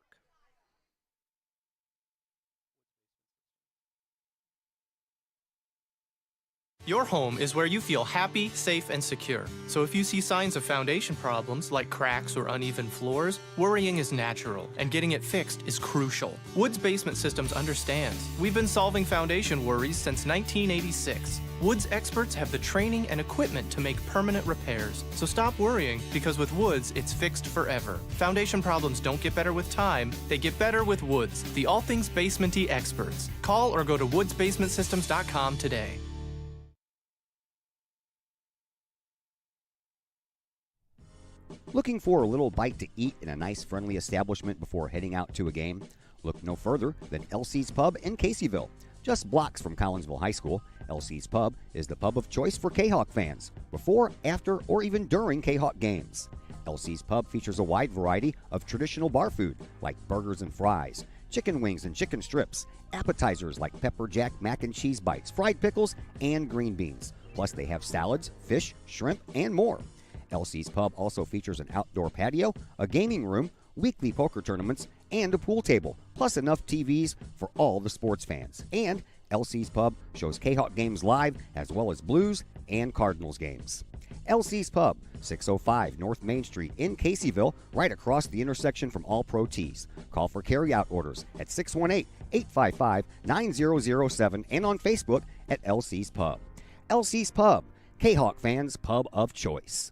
Your home is where you feel happy, safe, and secure. So if you see signs of foundation problems like cracks or uneven floors, worrying is natural, and getting it fixed is crucial. Woods Basement Systems understands. We've been solving foundation worries since 1986. Woods experts have the training and equipment to make permanent repairs. So stop worrying, because with Woods, it's fixed forever. Foundation problems don't get better with time, they get better with Woods, the all things basement-y experts. Call or go to woodsbasementsystems.com today. Looking for a little bite to eat in a nice, friendly establishment before heading out to a game? Look no further than LC's Pub in Caseyville. Just blocks from Collinsville High School, LC's Pub is the pub of choice for Kahawk fans, before, after, or even during Kahawk games. LC's Pub features a wide variety of traditional bar food, like burgers and fries, chicken wings and chicken strips, appetizers like pepper jack mac and cheese bites, fried pickles, and green beans. Plus they have salads, fish, shrimp, and more. LC's Pub also features an outdoor patio, a gaming room, weekly poker tournaments, and a pool table, plus enough TVs for all the sports fans. And LC's Pub shows Kahawk games live, as well as Blues and Cardinals games. LC's Pub, 605 North Main Street in Caseyville, right across the intersection from All Pro Tees. Call for carryout orders at 618-855-9007 and on Facebook at LC's Pub. LC's Pub, Kahawk fans' pub of choice.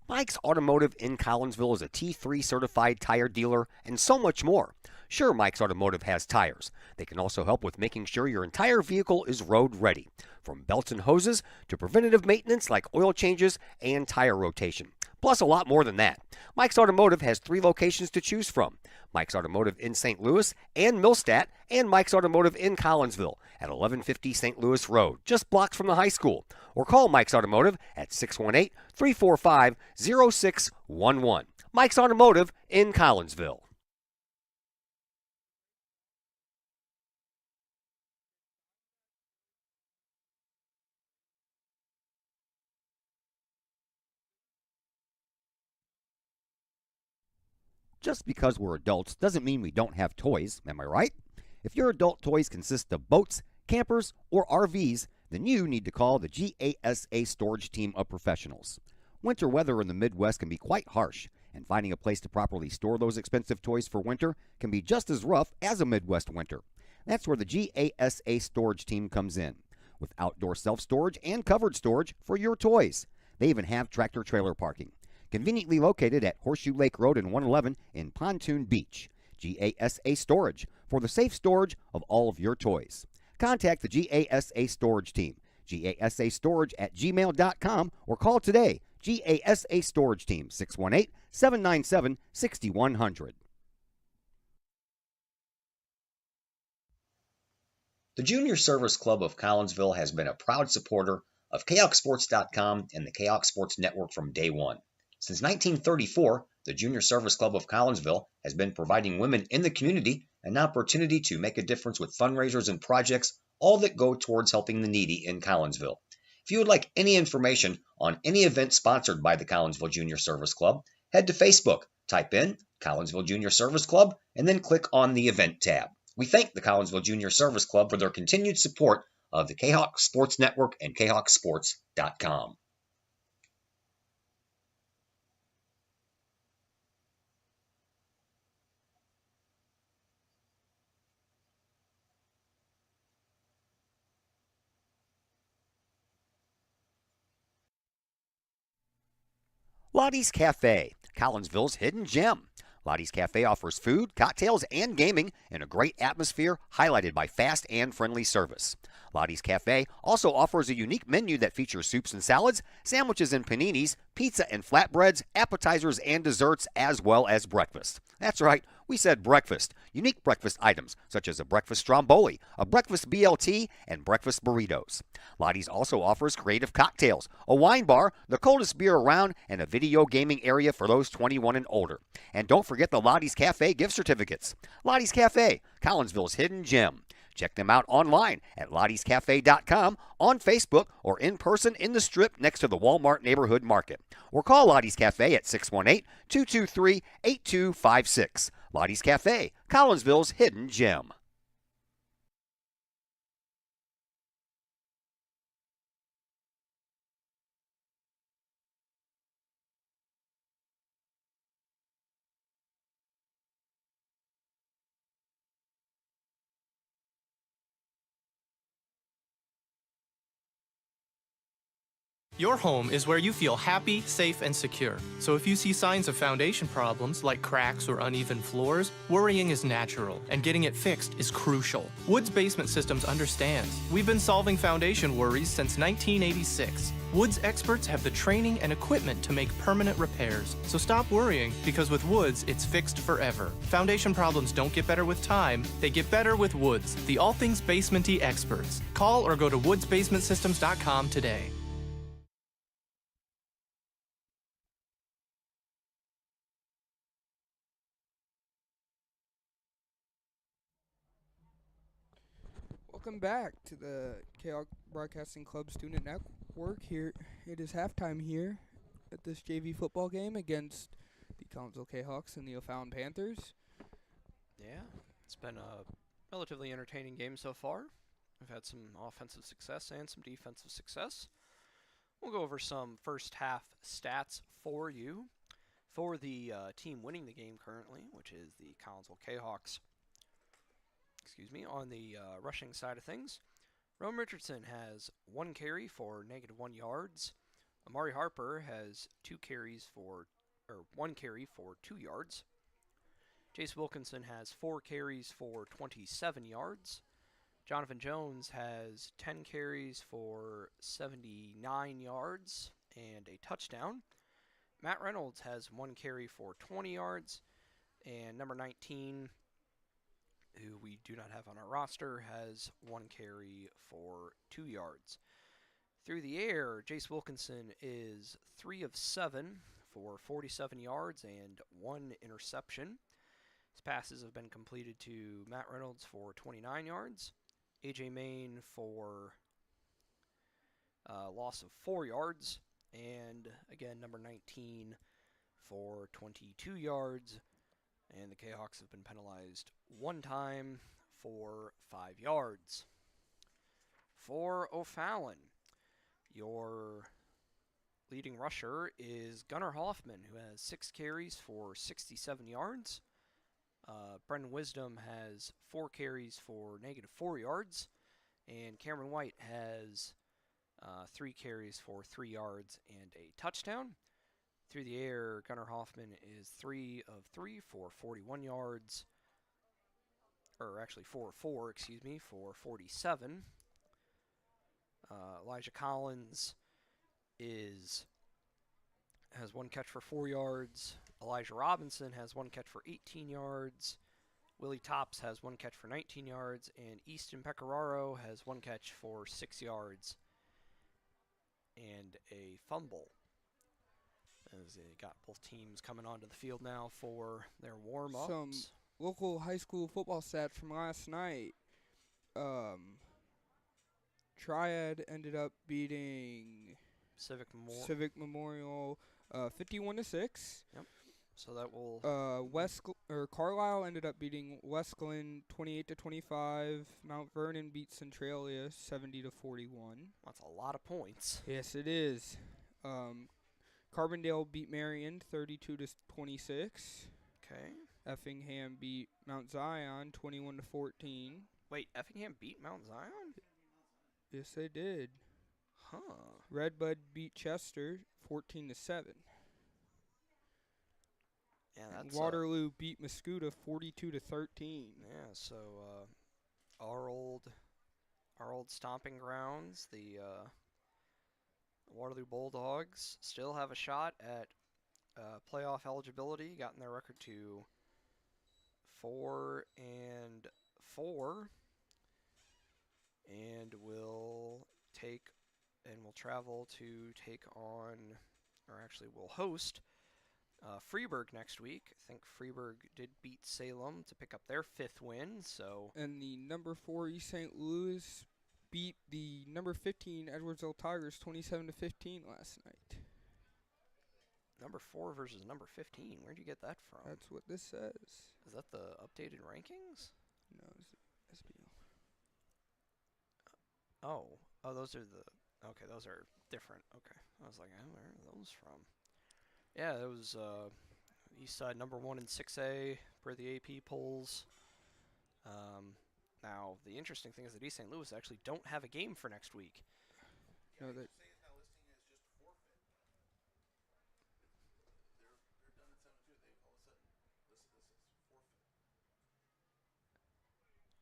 Mike's Automotive in Collinsville is a T3 certified tire dealer and so much more. Sure, Mike's Automotive has tires. They can also help with making sure your entire vehicle is road ready, from belts and hoses to preventative maintenance like oil changes and tire rotation. Plus a lot more than that. Mike's Automotive has 3 locations to choose from. Mike's Automotive in St. Louis and Millstadt, and Mike's Automotive in Collinsville at 1150 St. Louis Road, just blocks from the high school. Or call Mike's Automotive at 618-345-0611. Mike's Automotive in Collinsville. Just because we're adults doesn't mean we don't have toys, am I right? If your adult toys consist of boats, campers, or RVs, then you need to call the GASA storage team of professionals. Winter weather in the Midwest can be quite harsh, and finding a place to properly store those expensive toys for winter can be just as rough as a Midwest winter. That's where the GASA storage team comes in, with outdoor self-storage and covered storage for your toys. They even have tractor-trailer parking, conveniently located at Horseshoe Lake Road and 111 in Pontoon Beach. GASA Storage, for the safe storage of all of your toys. Contact the GASA Storage team, gasastorage@gmail.com, or call today, GASA Storage Team, 618-797-6100. The Junior Service Club of Collinsville has been a proud supporter of KahokSports.com and the Kahok Sports Network from day one. Since 1934, the Junior Service Club of Collinsville has been providing women in the community an opportunity to make a difference with fundraisers and projects, all that go towards helping the needy in Collinsville. If you would like any information on any event sponsored by the Collinsville Junior Service Club, head to Facebook, type in Collinsville Junior Service Club, and then click on the Event tab. We thank the Collinsville Junior Service Club for their continued support of the Kahok Sports Network and KahokSports.com. Lottie's Cafe, Collinsville's hidden gem. Lottie's Cafe offers food, cocktails, and gaming in a great atmosphere highlighted by fast and friendly service. Lottie's Cafe also offers a unique menu that features soups and salads, sandwiches and paninis, pizza and flatbreads, appetizers and desserts, as well as breakfast. That's right, we said breakfast. Unique breakfast items such as a breakfast stromboli, a breakfast BLT, and breakfast burritos. Lottie's also offers creative cocktails, a wine bar, the coldest beer around, and a video gaming area for those 21 and older. And don't forget the Lottie's Cafe gift certificates. Lottie's Cafe, Collinsville's hidden gem. Check them out online at lottiescafe.com, on Facebook, or in person in the Strip next to the Walmart Neighborhood Market. Or call Lottie's Cafe at 618-223-8256. Lottie's Cafe, Collinsville's hidden gem. Your home is where you feel happy, safe, and secure. So if you see signs of foundation problems like cracks or uneven floors, worrying is natural, and getting it fixed is crucial. Woods Basement Systems understands. We've been solving foundation worries since 1986. Woods experts have the training and equipment to make permanent repairs. So stop worrying, because with Woods, it's fixed forever. Foundation problems don't get better with time, they get better with Woods, the all things basement-y experts. Call or go to woodsbasementsystems.com today. Welcome back to the Kahok Broadcasting Club Student Network. Here, it is halftime here at this JV football game against the Collinsville Kahawks and the O'Fallon Panthers. Yeah, it's been a relatively entertaining game so far. We've had some offensive success and some defensive success. We'll go over some first half stats for you for the team winning the game currently, which is the Collinsville Kahawks. On the rushing side of things, Rome Richardson has 1 carry for -1 yards. Amari Harper has 1 carry for 2 yards. Jace Wilkinson has 4 carries for 27 yards. Jonathan Jones has 10 carries for 79 yards and a touchdown. Matt Reynolds has 1 carry for 20 yards. And number 19, who we do not have on our roster, has 1 carry for 2 yards. Through the air, Jace Wilkinson is 3 of 7 for 47 yards and 1 interception. His passes have been completed to Matt Reynolds for 29 yards, AJ Main for loss of 4 yards, and again number 19 for 22 yards. And the Kahawks have been penalized one time for 5 yards. For O'Fallon, your leading rusher is Gunnar Hoffman, who has 6 carries for 67 yards. Brendan Wisdom has 4 carries for -4 yards. And Cameron White has 3 carries for 3 yards and a touchdown. Through the air, Gunnar Hoffman is 3 of 3 for 41 yards. Or actually 4 of 4, excuse me, for 47. Elijah Collins has 1 catch for 4 yards. Elijah Robinson has 1 catch for 18 yards. Willie Tops has 1 catch for 19 yards. And Easton Pecoraro has 1 catch for 6 yards and a fumble. As they got both teams coming onto the field now for their warm-ups. Some local high school football stats from last night. Triad ended up beating Civic Memorial 51-6. Yep. So that will Carlisle ended up beating West Glen 28-25. Mount Vernon beat Centralia 70-41. That's a lot of points. Yes, it is. Carbondale beat Marion 32-26. Okay. Effingham beat Mount Zion 21-14. Wait, Effingham beat Mount Zion? Yes, they did. Huh. Redbud beat Chester 14-7. Yeah, that's Waterloo beat Mascoutah 42-13. Yeah, so our old stomping grounds, the Waterloo Bulldogs, still have a shot at playoff eligibility. Gotten their record to 4-4, and will travel to take on, or actually will host Freeburg next week. I think Freeburg did beat Salem to pick up their 5th win. So. And the number 4 East St. Louis beat the number 15 Edwardsville Tigers 27-15 last night. Number 4 versus number 15. Where'd you get that from? That's what this says. Is that the updated rankings? No, it's SBL. Oh, those are okay, those are different. Okay. I was like, where are those from? Yeah, it was East Side number 1 in 6A per the AP polls. Now, the interesting thing is that East St. Louis actually don't have a game for next week. No, that.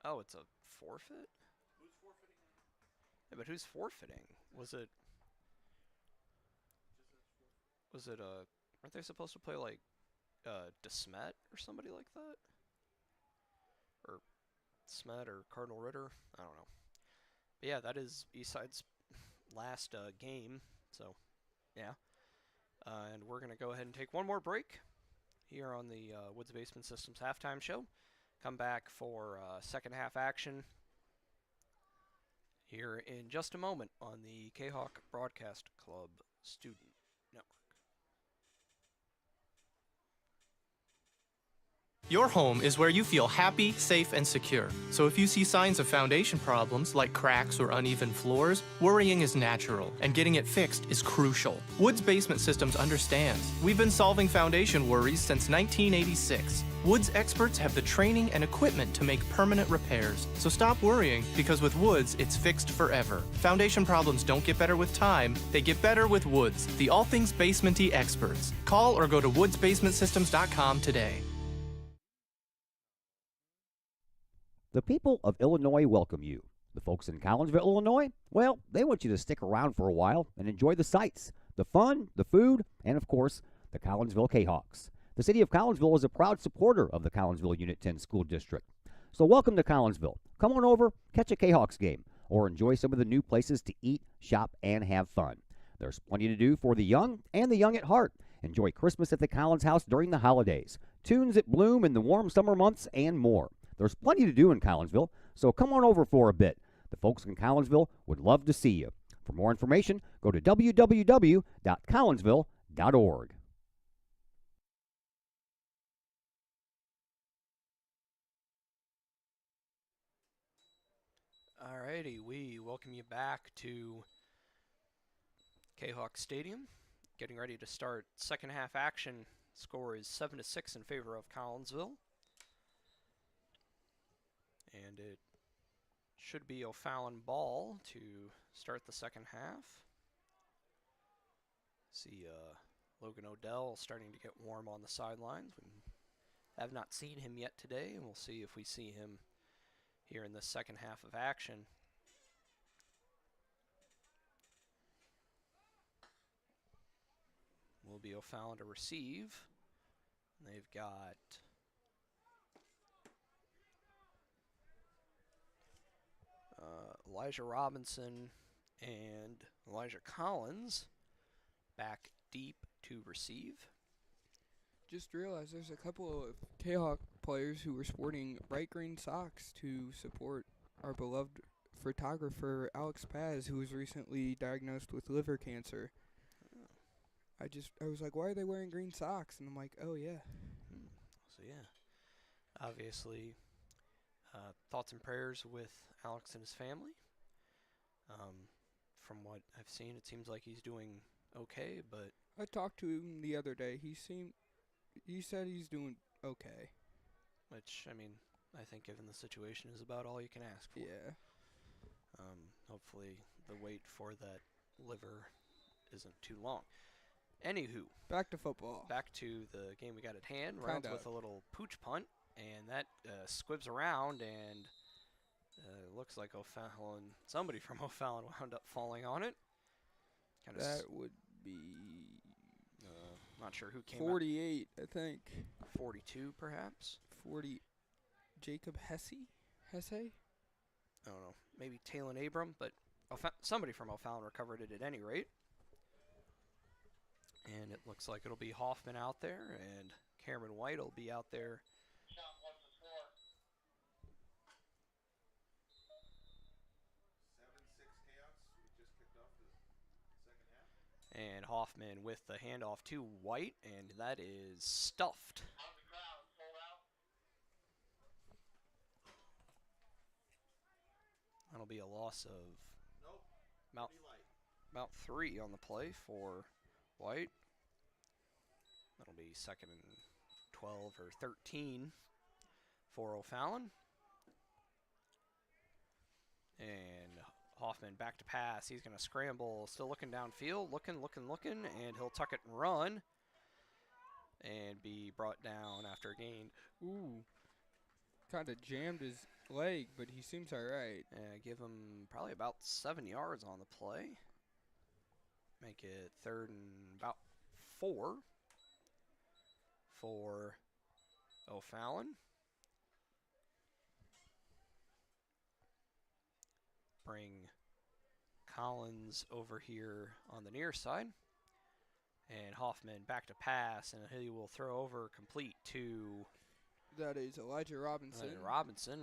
Oh, it's a forfeit? Who's forfeiting? Yeah, but who's forfeiting? Aren't they supposed to play like DeSmet or somebody like that? Or Smet or Cardinal Ritter? I don't know. But yeah, that is Eastside's last game. So, yeah. And we're going to go ahead and take one more break here on the Woods Basement Systems halftime show. Come back for second half action here in just a moment on the Kahok Broadcast Club Student Network. Your home is where you feel happy, safe, and secure. So if you see signs of foundation problems like cracks or uneven floors, worrying is natural, and getting it fixed is crucial. Woods Basement Systems understands. We've been solving foundation worries since 1986. Woods experts have the training and equipment to make permanent repairs. So stop worrying, because with Woods, it's fixed forever. Foundation problems don't get better with time, they get better with Woods, the all things basement-y experts. Call or go to woodsbasementsystems.com today. The people of Illinois welcome you. The folks in Collinsville, Illinois, well, they want you to stick around for a while and enjoy the sights, the fun, the food, and of course, the Collinsville Kahawks. The city of Collinsville is a proud supporter of the Collinsville Unit 10 School District. So welcome to Collinsville. Come on over, catch a Kahawks game, or enjoy some of the new places to eat, shop, and have fun. There's plenty to do for the young and the young at heart. Enjoy Christmas at the Collins House during the holidays, tunes at Bloom in the warm summer months, and more. There's plenty to do in Collinsville, so come on over for a bit. The folks in Collinsville would love to see you. For more information, go to www.collinsville.org. Alrighty, we welcome you back to Kahok Stadium. Getting ready to start second half action. Score is 7-6 in favor of Collinsville. And it should be O'Fallon ball to start the second half. See Logan Odell starting to get warm on the sidelines. We have not seen him yet today, and we'll see if we see him here in the second half of action. Will be O'Fallon to receive. They've got Elijah Robinson and Elijah Collins back deep to receive. Just realized there's a couple of Kahok players who were sporting bright green socks to support our beloved photographer Alex Paz, who was recently diagnosed with liver cancer. I was like, why are they wearing green socks? And I'm like, oh yeah. So yeah, obviously, thoughts and prayers with Alex and his family. From what I've seen, it seems like he's doing okay, but I talked to him the other day. He said he's doing okay. which, I mean, I think given the situation is about all you can ask for. Yeah. Hopefully the wait for that liver isn't too long. Anywho, Back to football. back to the game we got at hand. Kind Rounds of. with a little pooch punt, and that squibs around, and looks like O'Fallon, somebody from O'Fallon wound up falling on it. Kind of That would be not sure who came 48, I think. 42 perhaps. 40. Jacob Hesse? I don't know, maybe Talon Abram, but somebody from O'Fallon recovered it at any rate. And it looks like it'll be Hoffman out there, and Cameron White will be out there. And Hoffman with the handoff to White, and that is stuffed. That'll be a loss of about 3 on the play for White. That'll be second and 12 or 13 for O'Fallon. And Hoffman back to pass. He's going to scramble, still looking downfield, looking, and he'll tuck it and run and be brought down after a gain. Ooh. Kind of jammed his leg, but he seems all right. Give him probably about 7 yards on the play. Make it third and about 4 for O'Fallon. Bring Collins over here on the near side. And Hoffman back to pass, and he will throw over complete to That is Elijah Robinson.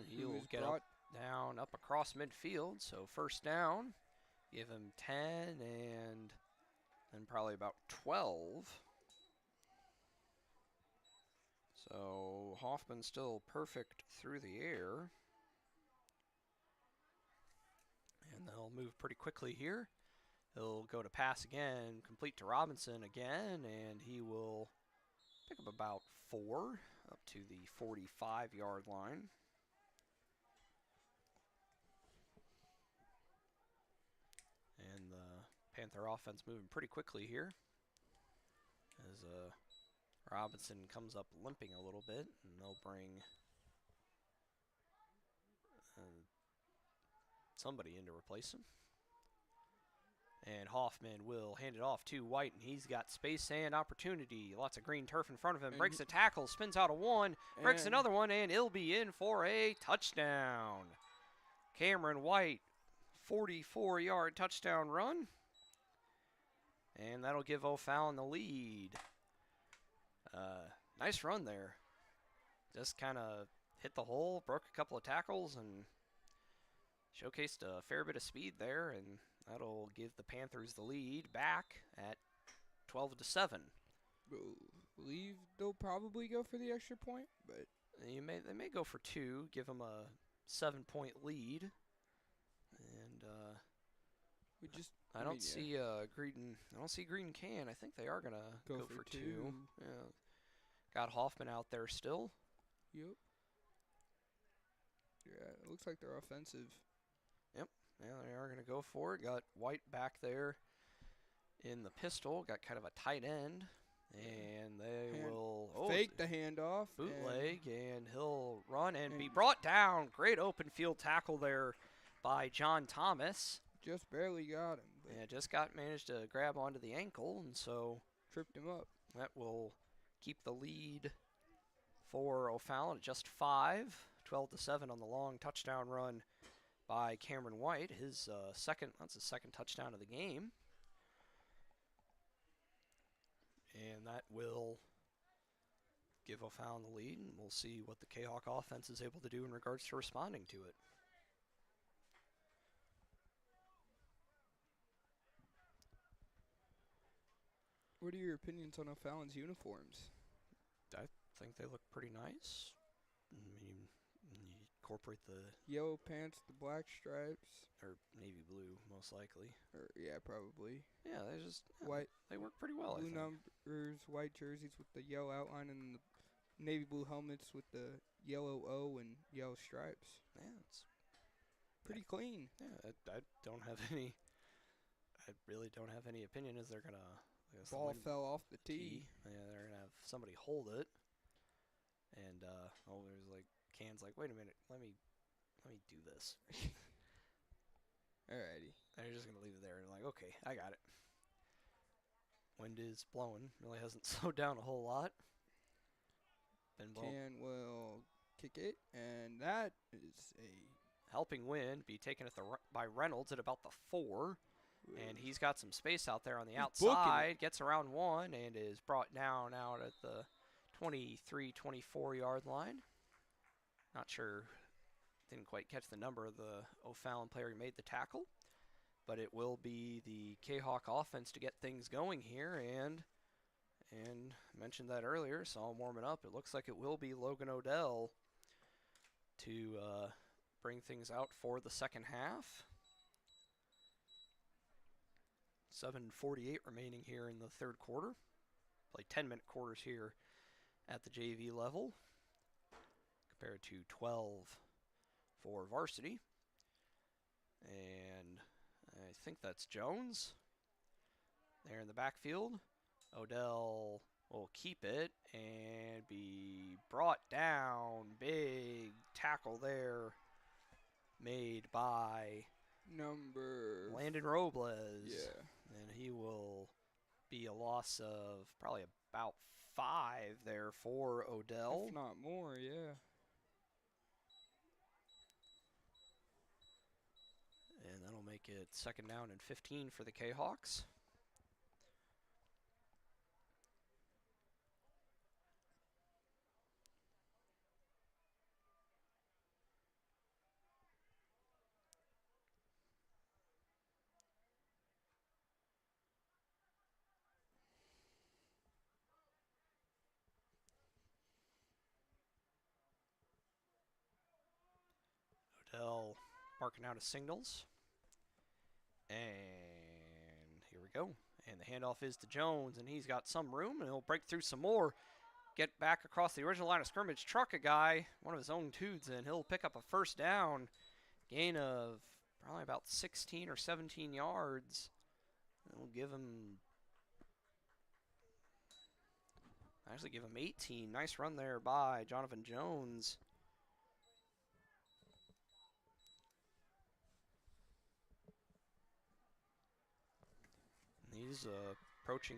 He will get up across midfield. So first down, give him 10 and then probably about 12. So Hoffman still perfect through the air. And they'll move pretty quickly here. He'll go to pass again, complete to Robinson again, and he will pick up about 4 up to the 45-yard line. And the Panther offense moving pretty quickly here as Robinson comes up limping a little bit, and they'll bring somebody in to replace him. And Hoffman will hand it off to White, and he's got space and opportunity. Lots of green turf in front of him. And Breaks a tackle, spins out a 1, breaks another one, and he'll be in for a touchdown. Cameron White, 44-yard touchdown run. And that'll give O'Fallon the lead. Nice run there. Just kind of hit the hole, broke a couple of tackles, and showcased a fair bit of speed there, and that'll give the Panthers the lead back at 12-7. Believe they'll probably go for the extra point, but They may go for 2, give them a 7-point lead. We just I don't see Greeton. I don't see Greeton can. I think they are gonna go for two. Yeah. Got Hoffman out there still. Yep. Yeah, it looks like they're offensive. Yep. Yeah, they are gonna go for it. Got White back there in the pistol. Got kind of a tight end. And they will fake the handoff. Bootleg, and he'll run and be brought down. Great open field tackle there by John Thomas. Just barely got him. Yeah, just managed to grab onto the ankle, and so tripped him up. That will keep the lead for O'Fallon at just 5, 12-7 on the long touchdown run by Cameron White. His that's his second touchdown of the game. And that will give O'Fallon the lead, and we'll see what the Kahok offense is able to do in regards to responding to it. What are your opinions on O'Fallon's uniforms? I think they look pretty nice. I mean, you incorporate the yellow pants, the black stripes, or navy blue, most likely. Or yeah, probably. Yeah, they just white. They work pretty well. Blue I think. Numbers, white jerseys with the yellow outline, and the navy blue helmets with the yellow O and yellow stripes. Yeah, it's pretty clean. Yeah, I don't have any. I really don't have any opinion. Is they're gonna? Ball fell off the tee. Yeah, they're gonna have somebody hold it. And there's like Can's like, wait a minute, let me do this. Alrighty. They're just gonna leave it there and like, okay, I got it. Wind is blowing. Really hasn't slowed down a whole lot. Can will kick it, and that is a helping wind. Be taken by Reynolds at about the 4. And he's got some space out there on the outside. Gets around 1 and is brought down out at the 23, 24-yard line. Not sure. Didn't quite catch the number of the O'Fallon player who made the tackle. But it will be the Kahok offense to get things going here. And I mentioned that earlier, so I'm warming up. It looks like it will be Logan Odell to bring things out for the second half. 7:48 remaining here in the third quarter. Play 10-minute quarters here at the JV level compared to 12 for varsity. And I think that's Jones there in the backfield. Odell will keep it and be brought down. Big tackle there made by Landon Robles. Yeah. And he will be a loss of probably about 5 there for Odell. If not more, yeah. And that'll make it second down and 15 for the Kahawks. Odell marking out his signals. And here we go. And the handoff is to Jones, and he's got some room, and he'll break through some more. Get back across the original line of scrimmage, truck a guy, one of his own dudes, and he'll pick up a first down. Gain of probably about 16 or 17 yards. We'll give him, actually give him 18. Nice run there by Jonathan Jones. He's approaching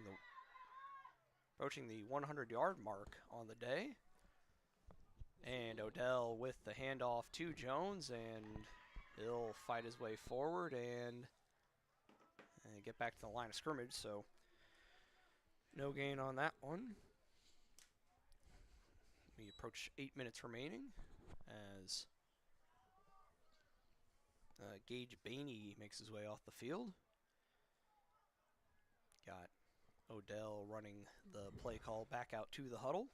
the 100-yard mark on the day. And Odell with the handoff to Jones, and he'll fight his way forward and get back to the line of scrimmage. So no gain on that one. We approach 8 minutes remaining as Gage Bainey makes his way off the field. Got Odell running the play call back out to the huddle.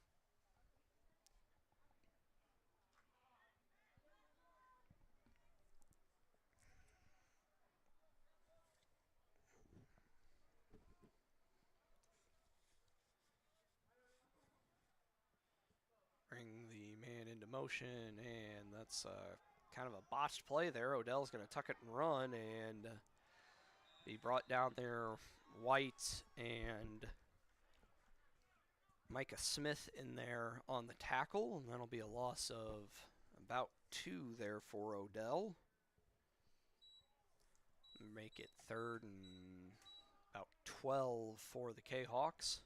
man into motion, and that's kind of a botched play there. Odell's going to tuck it and run, and be brought down there. White and Micah Smith in there on the tackle, and that'll be a loss of about 2 there for Odell. Make it 3rd and about 12 for the Kahawks.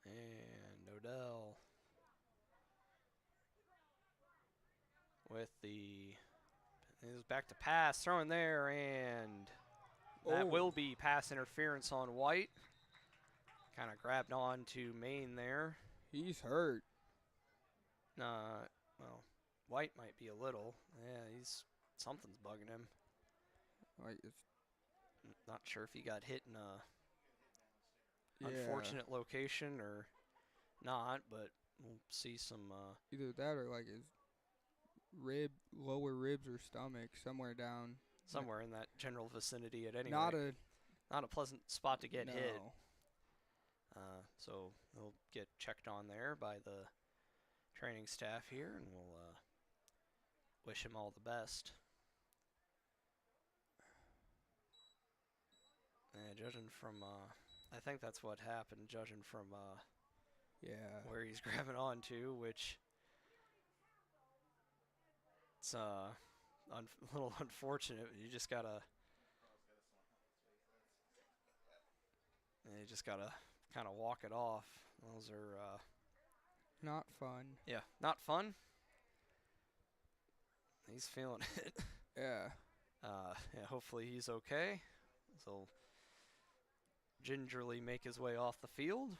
And Odell with the, is back to pass, throwing there, and that will be pass interference on White. Kind of grabbed on to Maine there. He's hurt. Well, White might be a little. Yeah, something's bugging him. Like it's Not sure if he got hit in a unfortunate location or not, but we'll see some. Either that or like his lower ribs or stomach, somewhere down. Somewhere in that general vicinity at any rate. Not a pleasant spot to get hit. So he'll get checked on there by the training staff here, and we'll wish him all the best. And judging from, I think that's what happened, judging from where he's grabbing onto, which it's a little unfortunate. You just gotta kind of walk it off. Those are not fun. Yeah, not fun. He's feeling it. Yeah. Hopefully he's okay. So gingerly make his way off the field.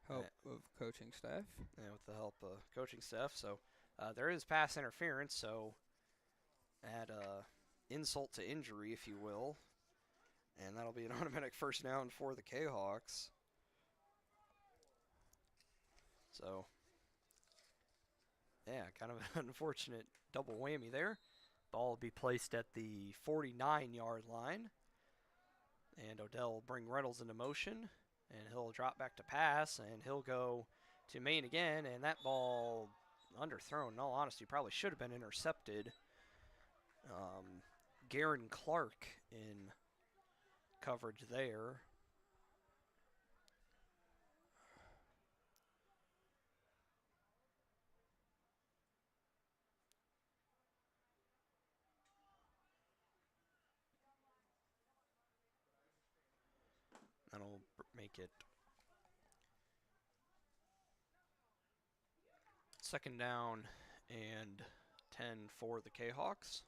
Help of coaching staff. Yeah, with the help of coaching staff. So there is pass interference, so add insult to injury, if you will. And that'll be an automatic first down for the Kahawks. So, yeah, kind of an unfortunate double whammy there. Ball will be placed at the 49-yard line. And Odell will bring Reynolds into motion. And he'll drop back to pass. And he'll go to Maine again. And that ball, underthrown, in all honesty, probably should have been intercepted. Garen Clark in coverage there. That'll make it 2nd down and 10 for the Kahawks.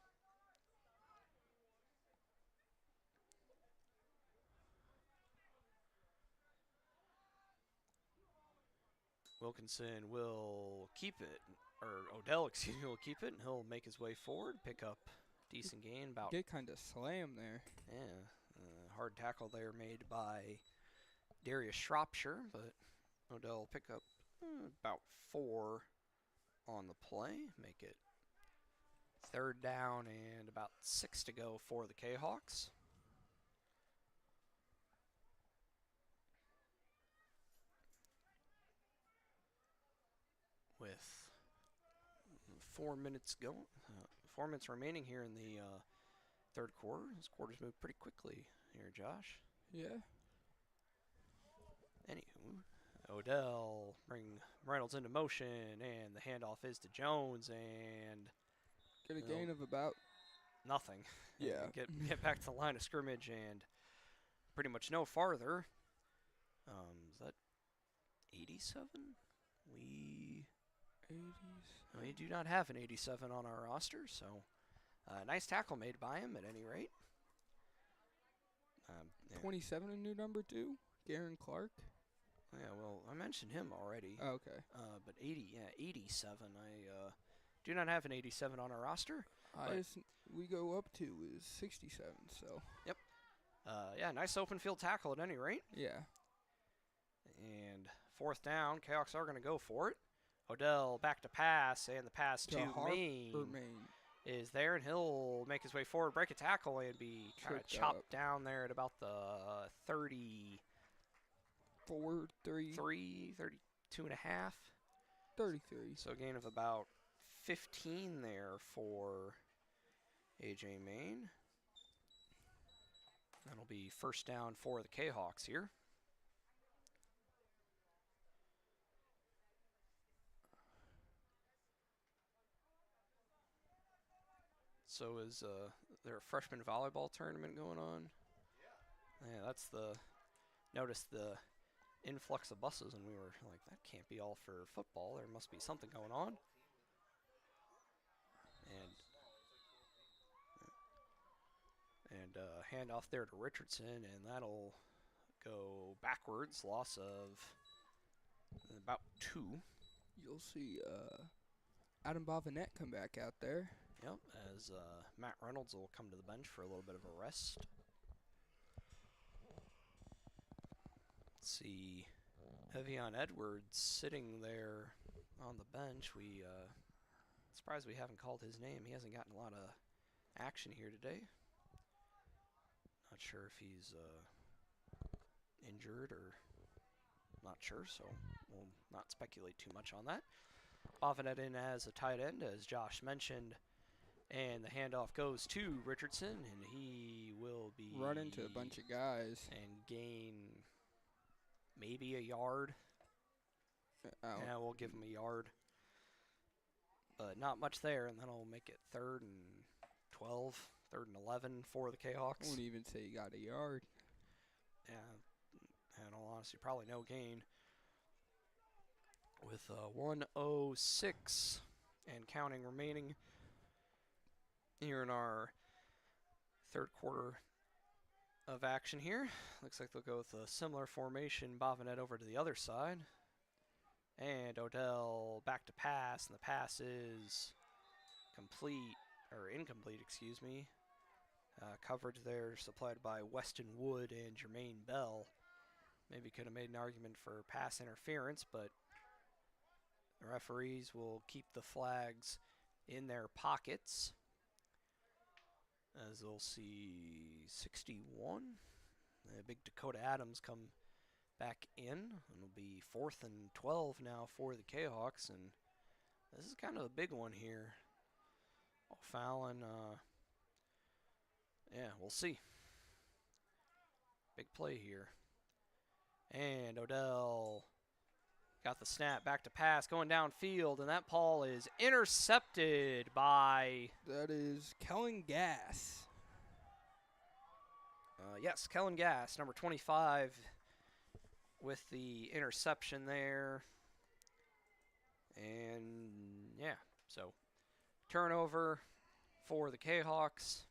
Wilkinson will keep it, or Odell, excuse me, will keep it, and he'll make his way forward, pick up decent gain. About get kind of slammed there. Yeah, hard tackle there made by Darius Shropshire, but Odell will pick up about 4 on the play, make it 3rd down and about 6 to go for the Kahawks. With 4 minutes 4 minutes remaining here in the 3rd quarter. This quarter's moved pretty quickly here, Josh. Yeah. Anywho, Odell bring Reynolds into motion, and the handoff is to Jones, and get a gain of about nothing. Yeah. Get back to the line of scrimmage and pretty much no farther. Is that 87? We do not have an 87 on our roster, so nice tackle made by him at any rate. 27 a new number 2, Garen Clark. Yeah, well, I mentioned him already. Oh, okay. But 87. I do not have an 87 on our roster. Highest we go up to is 67. So. Yep. Yeah, nice open field tackle at any rate. Yeah. And 4th down, Kahawks are going to go for it. Odell back to pass, and the pass to Maine is there, and he'll make his way forward, break a tackle, and be kind of chopped down there at about the 34, 32 and a half. 33. So a gain of about 15 there for A.J. Maine. That'll be 1st down for the Kahawks here. So is there a freshman volleyball tournament going on? Yeah, that's the, notice the influx of buses, and we were like, that can't be all for football. There must be something going on. And handoff there to Richardson, and that'll go backwards. Loss of about 2. You'll see Adam Bovinet come back out there. Yep, as Matt Reynolds will come to the bench for a little bit of a rest. Let's see, Evian Edwards sitting there on the bench. We surprised we haven't called his name. He hasn't gotten a lot of action here today. Not sure if he's injured or not sure, so we'll not speculate too much on that. Bovinet in as a tight end, as Josh mentioned. And the handoff goes to Richardson, and he will be run into a bunch of guys and gain maybe a yard. Yeah, we'll give him a yard, but not much there, and then I'll make it 3rd and 12, 3rd and 11 for the Kahawks. I wouldn't even say he got a yard. Yeah, in all honesty, probably no gain. With 1:06 and counting remaining here in our 3rd quarter of action here. Looks like they'll go with a similar formation. Bovinet over to the other side. And Odell back to pass, and the pass is incomplete, excuse me. Coverage there supplied by Weston Wood and Jermaine Bell. Maybe could have made an argument for pass interference, but the referees will keep the flags in their pockets. As they'll see 61. Big Dakota Adams come back in. It'll be 4th and 12 now for the Kahawks, and this is kind of a big one here. Fallon, yeah, we'll see. Big play here. And Odell got the snap, back to pass, going downfield, and that ball is intercepted by... That is Kellen Gass. Yes, Kellen Gass, number 25, with the interception there. And, yeah, so turnover for the Kahawks.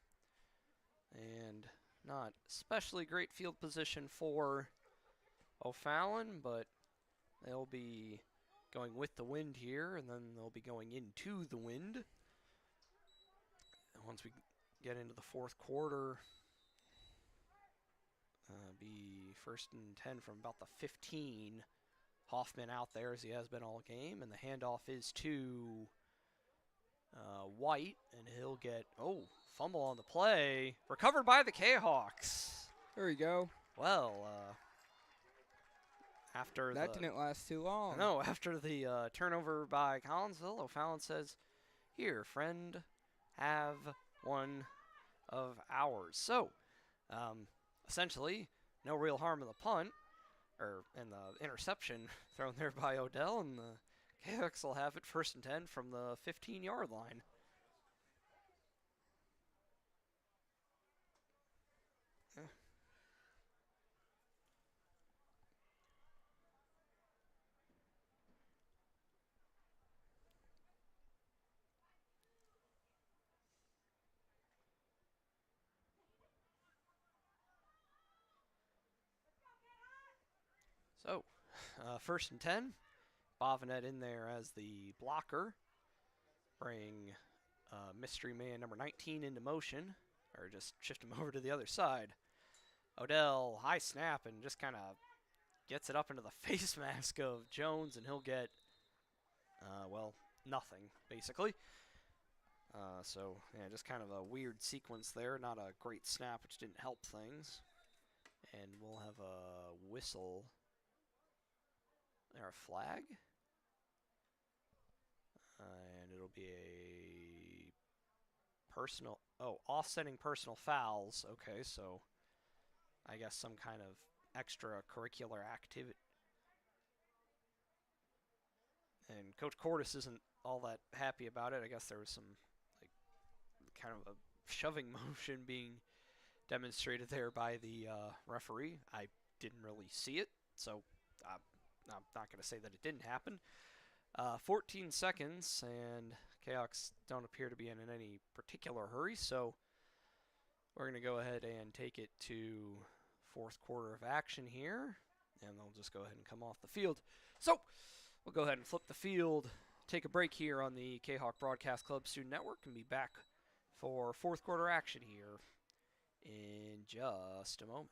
And not especially great field position for O'Fallon, but they'll be going with the wind here, and then they'll be going into the wind. And once we get into the 4th quarter, be 1st and 10 from about the 15. Hoffman out there as he has been all game, and the handoff is to White, and he'll get, fumble on the play. Recovered by the Kahawks. There we go. Well, after that didn't last too long. No, after the turnover by Collinsville, O'Fallon says, "Here, friend, have one of ours." So, essentially, no real harm in the punt, and the interception thrown there by Odell, and the Kahawks will have it 1st and 10 from the 15-yard line. So, 1st and 10. Bovinet in there as the blocker. Bring mystery man number 19 into motion, or just shift him over to the other side. Odell, high snap, and just kind of gets it up into the face mask of Jones, and he'll get, well, nothing, basically. So, yeah, just kind of a weird sequence there. Not a great snap, which didn't help things. And we'll have a whistle. Or a flag. And it'll be a personal, offsetting personal fouls. Okay, so I guess some kind of extracurricular activity. And Coach Cordes isn't all that happy about it. I guess there was some kind of a shoving motion being demonstrated there by the referee. I didn't really see it, so I'm not going to say that it didn't happen. 14 seconds, and Cahoks don't appear to be in any particular hurry, so we're going to go ahead and take it to fourth quarter of action here, and they'll just go ahead and come off the field. So we'll go ahead and flip the field, take a break here on the Kahok Broadcast Club Student Network, and be back for fourth quarter action here in just a moment.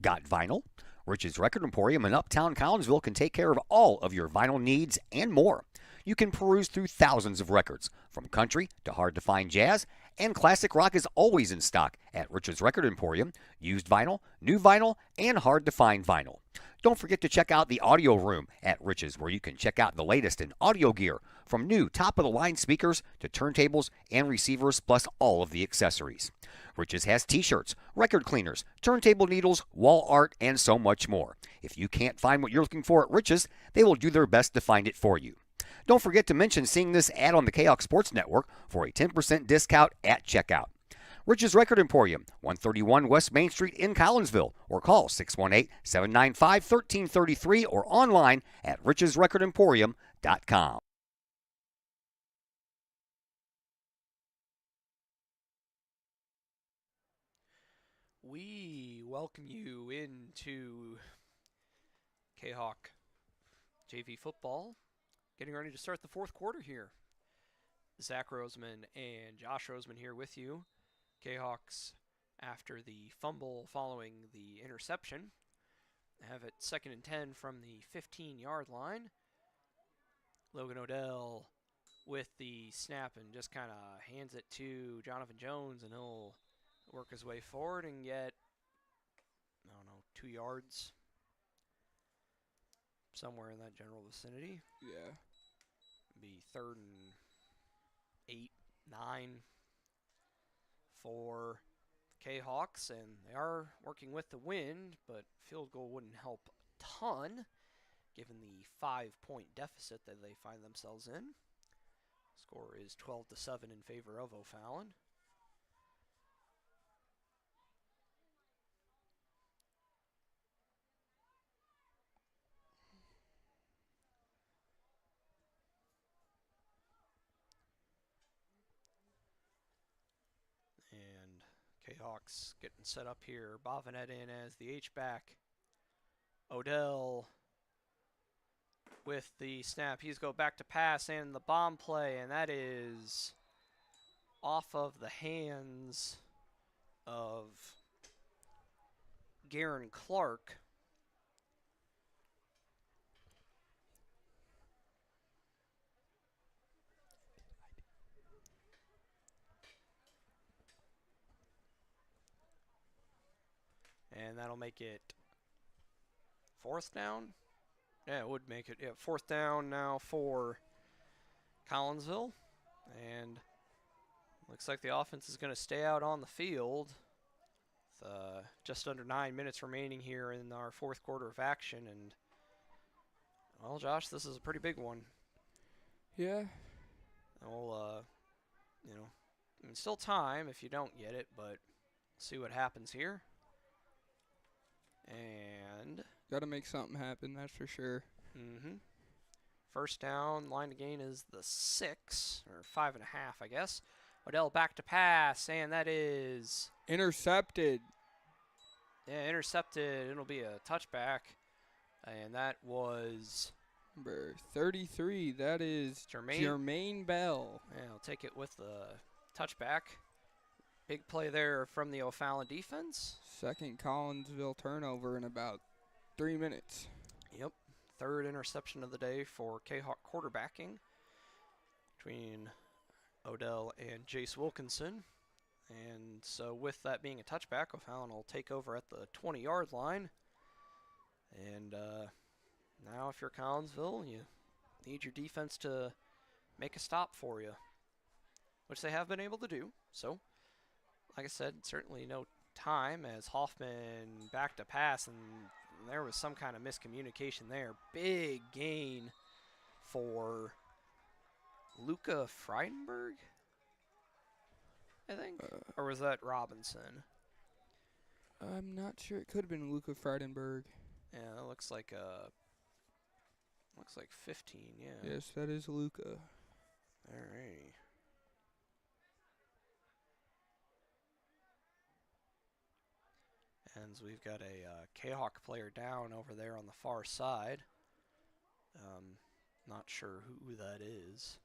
Got vinyl? Rich's Record Emporium in Uptown Collinsville can take care of all of your vinyl needs and more. You can peruse through thousands of records, from country to hard-to-find jazz, and classic rock is always in stock at Rich's Record Emporium. Used vinyl, new vinyl, and hard-to-find vinyl. Don't forget to check out the audio room at Rich's, where you can check out the latest in audio gear, from new top-of-the-line speakers to turntables and receivers, plus all of the accessories. Rich's has t-shirts, record cleaners, turntable needles, wall art, and so much more. If you can't find what you're looking for at Rich's, they will do their best to find it for you. Don't forget to mention seeing this ad on the Kahok Sports Network for a 10% discount at checkout. Rich's Record Emporium, 131 West Main Street in Collinsville, or call 618-795-1333 or online at richesrecordemporium.com. We welcome you into Kahok JV football, getting ready to start the fourth quarter here. Zach Roseman and Josh Roseman here with you. Kahawks, after the fumble following the interception, have it 2nd and 10 from the 15-yard line. Logan Odell with the snap and just kind of hands it to Jonathan Jones, and he'll work his way forward and get, 2 yards, somewhere in that general vicinity. Yeah. Be 3rd and 8, 9 for Kahawks, and they are working with the wind, but field goal wouldn't help a ton given the 5-point deficit that they find themselves in. Score is 12-7 in favor of O'Fallon. And Kahawks getting set up here. Bovinet in as the H-back. Odell with the snap. He's go back to pass and the bomb play, and that is off of the hands of Garen Clark. And that'll make it 4th down. Yeah, it would make it 4th down now for Collinsville. And looks like the offense is going to stay out on the field. With, just under 9 minutes remaining here in our fourth quarter of action. And, well, Josh, this is a pretty big one. Yeah. We'll, still time if you don't get it, but see what happens here. And got to make something happen, that's for sure. First down, line to gain is the 6, or 5.5, I guess. Odell back to pass, and that is intercepted. Yeah, intercepted. It'll be a touchback, and that was number 33. That is Jermaine Bell. Yeah, I'll take it with the touchback. big play there from the O'Fallon defense. Second Collinsville turnover in about 3 minutes. Yep, third interception of the day for Kahok quarterbacking between Odell and Jace Wilkinson. And so with that being a touchback, O'Fallon will take over at the 20-yard line. And now if you're Collinsville, you need your defense to make a stop for you, which they have been able to do. So, like I said, certainly no time as Hoffman back to pass, and there was some kind of miscommunication there. Big gain for Luca Freidenberg, I think, or was that Robinson? I'm not sure. It could have been Luca Freidenberg. Yeah, that looks like 15. Yeah. Yes, that is Luca. All right. And we've got a Kahok player down over there on the far side. Not sure who that is.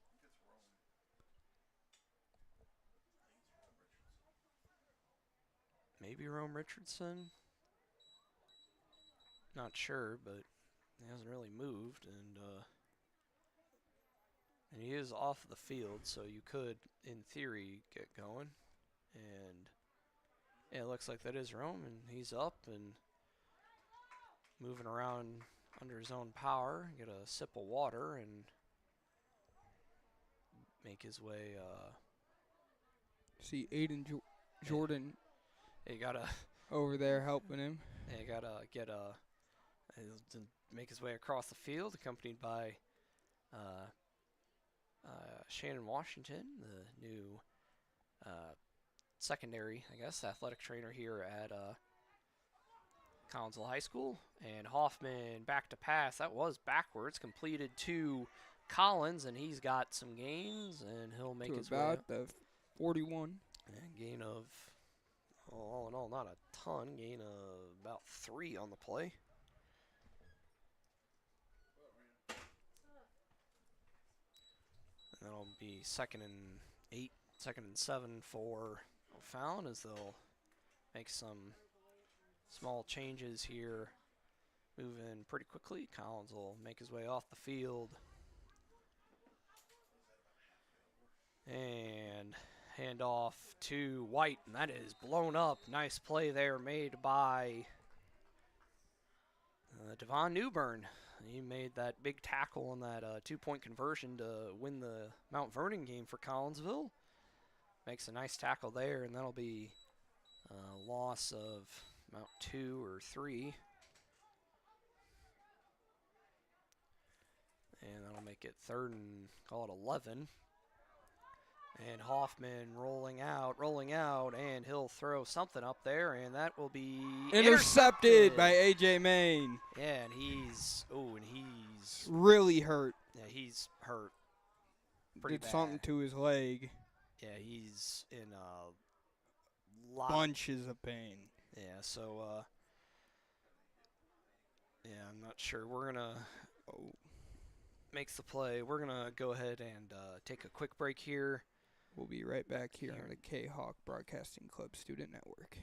Maybe Rome Richardson? Not sure, but he hasn't really moved, and he is off the field, so you could, in theory, get going. And yeah, it looks like that is Rome, and he's up and moving around under his own power. Get a sip of water and make his way. See Aiden Jordan. He gotta over there helping him. He gotta get to make his way across the field, accompanied by Shannon Washington, the new secondary, I guess, athletic trainer here at Collinsville High School. And Hoffman back to pass. That was backwards, completed to Collins, and he's got some gains, and he'll make his way about the 41. And gain of, all in all, not a ton. Gain of about 3 on the play. And that'll be 2nd and 8, 2nd and 7 for O'Fallon as they'll make some small changes here. Moving pretty quickly. Collins will make his way off the field. And hand off to White, and that is blown up. Nice play there made by Devon Newbern. He made that big tackle on that 2-point conversion to win the Mount Vernon game for Collinsville. Makes a nice tackle there, and that'll be a loss of about 2 or 3. And that'll make it 3rd and call it 11. And Hoffman rolling out, and he'll throw something up there, and that will be intercepted by A.J. Main. Yeah, and he's really hurt. Yeah, he's hurt pretty Did bad. something to his leg. Yeah, he's in a lot. Bunches of pain. Yeah, so, yeah, I'm not sure. We're going to makes the play. We're going to go ahead and take a quick break here. We'll be right back here on the Kahok Broadcasting Club Student Network.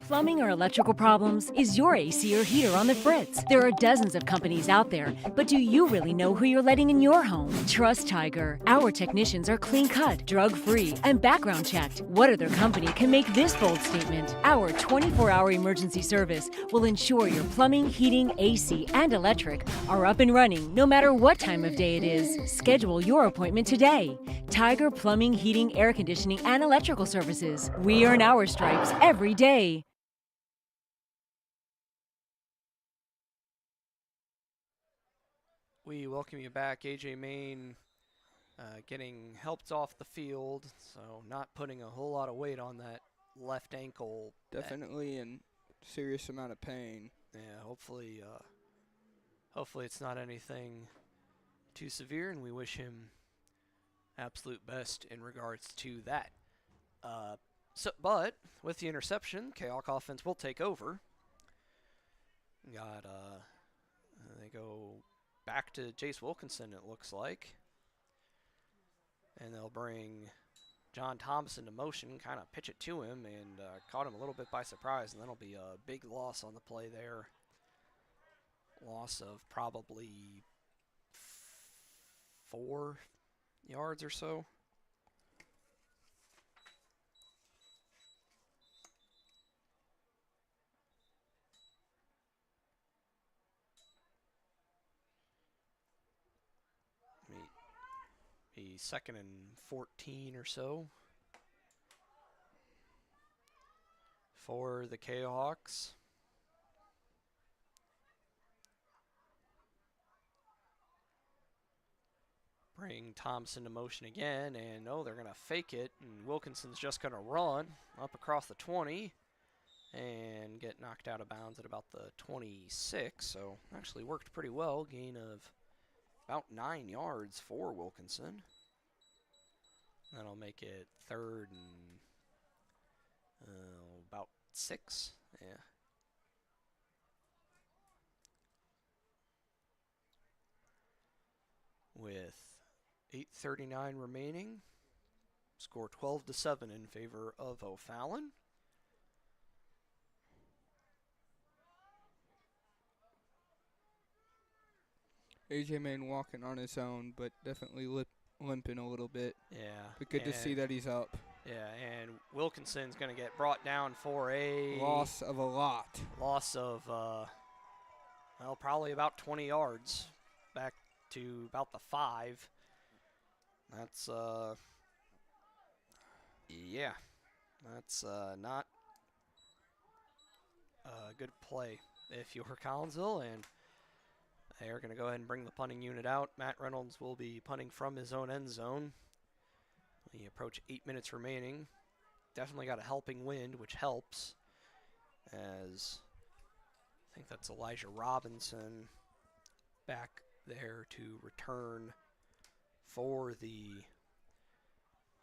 Plumbing or electrical problems? Is your AC or heater on the fritz? There are dozens of companies out there, but do you really know who you're letting in your home? Trust Tiger. Our technicians are clean-cut, drug-free, and background checked. What other company can make this bold statement? Our 24-hour emergency service will ensure your plumbing, heating, AC, and electric are up and running no matter what time of day it is. Schedule your appointment today. Tiger Plumbing, Heating, Air Conditioning, and Electrical Services. We earn our stripes every day. We welcome you back. A.J. Main getting helped off the field, so not putting a whole lot of weight on that left ankle. Definitely in serious amount of pain. Yeah, hopefully it's not anything too severe, and we wish him absolute best in regards to that. But with the interception, Kahok offense will take over. They go back to Jace Wilkinson, it looks like. And they'll bring John Thomas into motion, kind of pitch it to him, and caught him a little bit by surprise, and that'll be a big loss on the play there. Loss of probably 4 yards or so. Be 2nd and 14 or so for the Kahawks. Bring Thompson to motion again, and they're going to fake it, and Wilkinson's just going to run up across the 20 and get knocked out of bounds at about the 26. So actually worked pretty well. Gain of about 9 yards for Wilkinson. That'll make it 3rd and about 6. Yeah. With 8:39 remaining, score 12-7 in favor of O'Fallon. AJ Main walking on his own, but definitely limping a little bit. Yeah. But good to see that he's up. Yeah, and Wilkinson's going to get brought down for a loss of a lot. Loss of, well, probably about 20 yards back to about the 5. That's, yeah, that's not a good play if you're Collinsville, and they're going to go ahead and bring the punting unit out. Matt Reynolds will be punting from his own end zone. We approach 8 minutes remaining. Definitely got a helping wind, which helps, as I think that's Elijah Robinson back there to return for the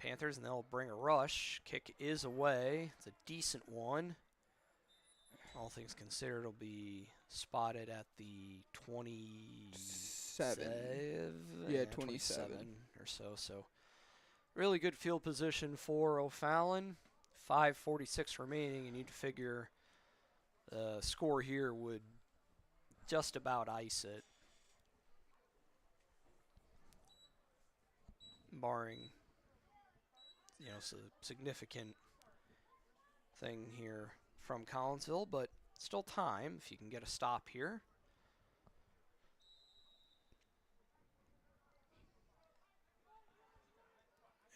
Panthers, and they'll bring a rush. Kick is away. It's a decent one. All things considered, it'll be spotted at the 27. Yeah, 27 or so. So really good field position for O'Fallon. 5:46 remaining, and you'd figure the score here would just about ice it, barring, significant thing here from Collinsville, but still time if you can get a stop here.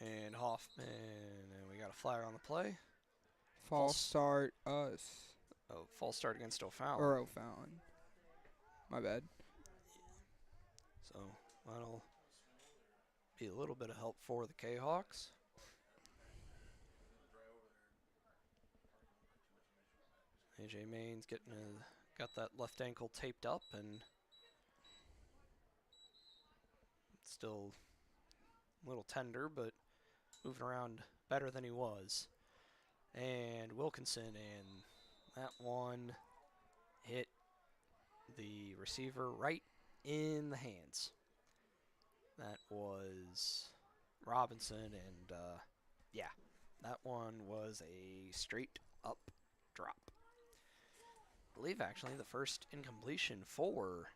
And Hoffman, and we got a flyer on the play. False start us. Oh, false start against O'Fallon. Or O'Fallon. My bad. So that'll be a little bit of help for the Kahawks. AJ Main's got that left ankle taped up, and still a little tender, but moving around better than he was. And Wilkinson, and that one hit the receiver right in the hands. That was Robinson, and yeah, that one was a straight up drop. I believe actually the first incompletion for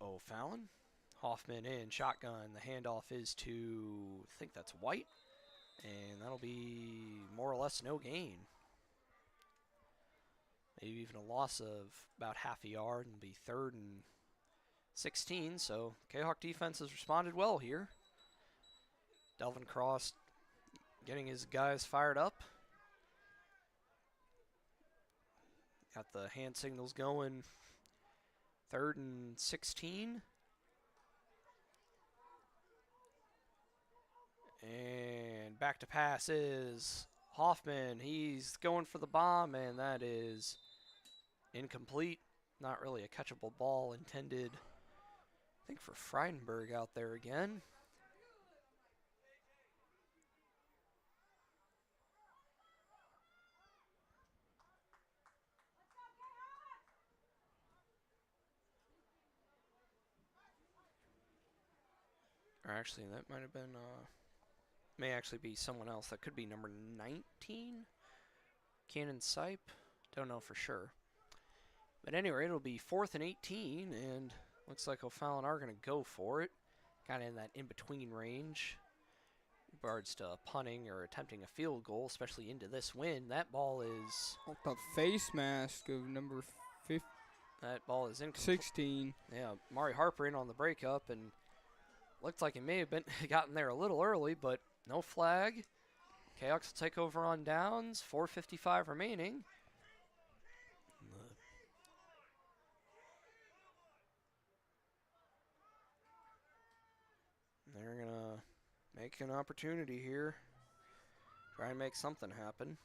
O'Fallon. Hoffman in shotgun. The handoff is to, I think that's White, and that'll be more or less no gain. Maybe even a loss of about half a yard, and be 3rd and 16. So Kahawk defense has responded well here. Delvin Cross getting his guys fired up. Got the hand signals going. 3rd and 16. And back to pass is Hoffman. He's going for the bomb, and that is incomplete. Not really a catchable ball intended, I think, for Freidenberg out there again. Or actually, that might have been may actually be someone else. That could be number 19, Cannon Sipe. Don't know for sure. But anyway, it'll be 4th and 18, and looks like O'Fallon are going to go for it. Kind of in that in-between range. In regards to punting or attempting a field goal, especially into this wind. That ball is... The face mask of number 15. That ball is incomplete. 16. Yeah, Mari Harper in on the breakup, and looked like it may have been gotten there a little early, but no flag. Cahoks will take over on downs. 4:55 remaining. They're going to make an opportunity here. Try and make something happen.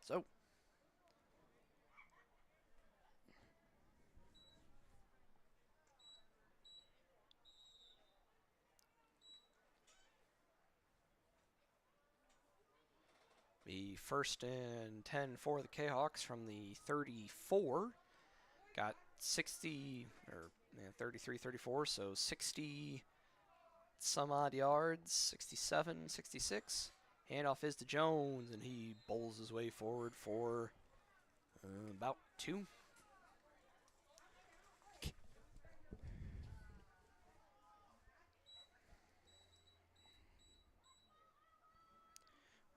So. The 1st and 10 for the Cahawks from the 34. Got 60, or 33, 34, so 60 some odd yards, 67, 66. Handoff is to Jones, and he bowls his way forward for about 2.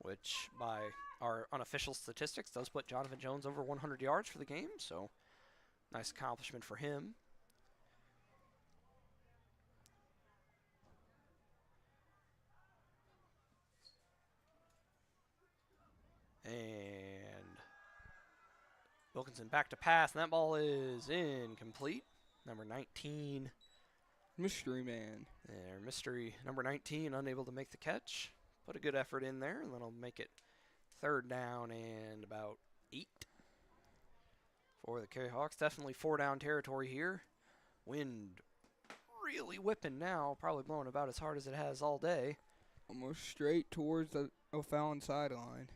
Which, by our unofficial statistics, does put Jonathan Jones over 100 yards for the game, so nice accomplishment for him. And Wilkinson back to pass, and that ball is incomplete. Number 19. Mystery man. There, mystery number 19, unable to make the catch. Put a good effort in there, and then I'll make it 3rd down and about 8 for the Cahawks. Definitely 4-down territory here. Wind really whipping now, probably blowing about as hard as it has all day. Almost straight towards the O'Fallon sideline.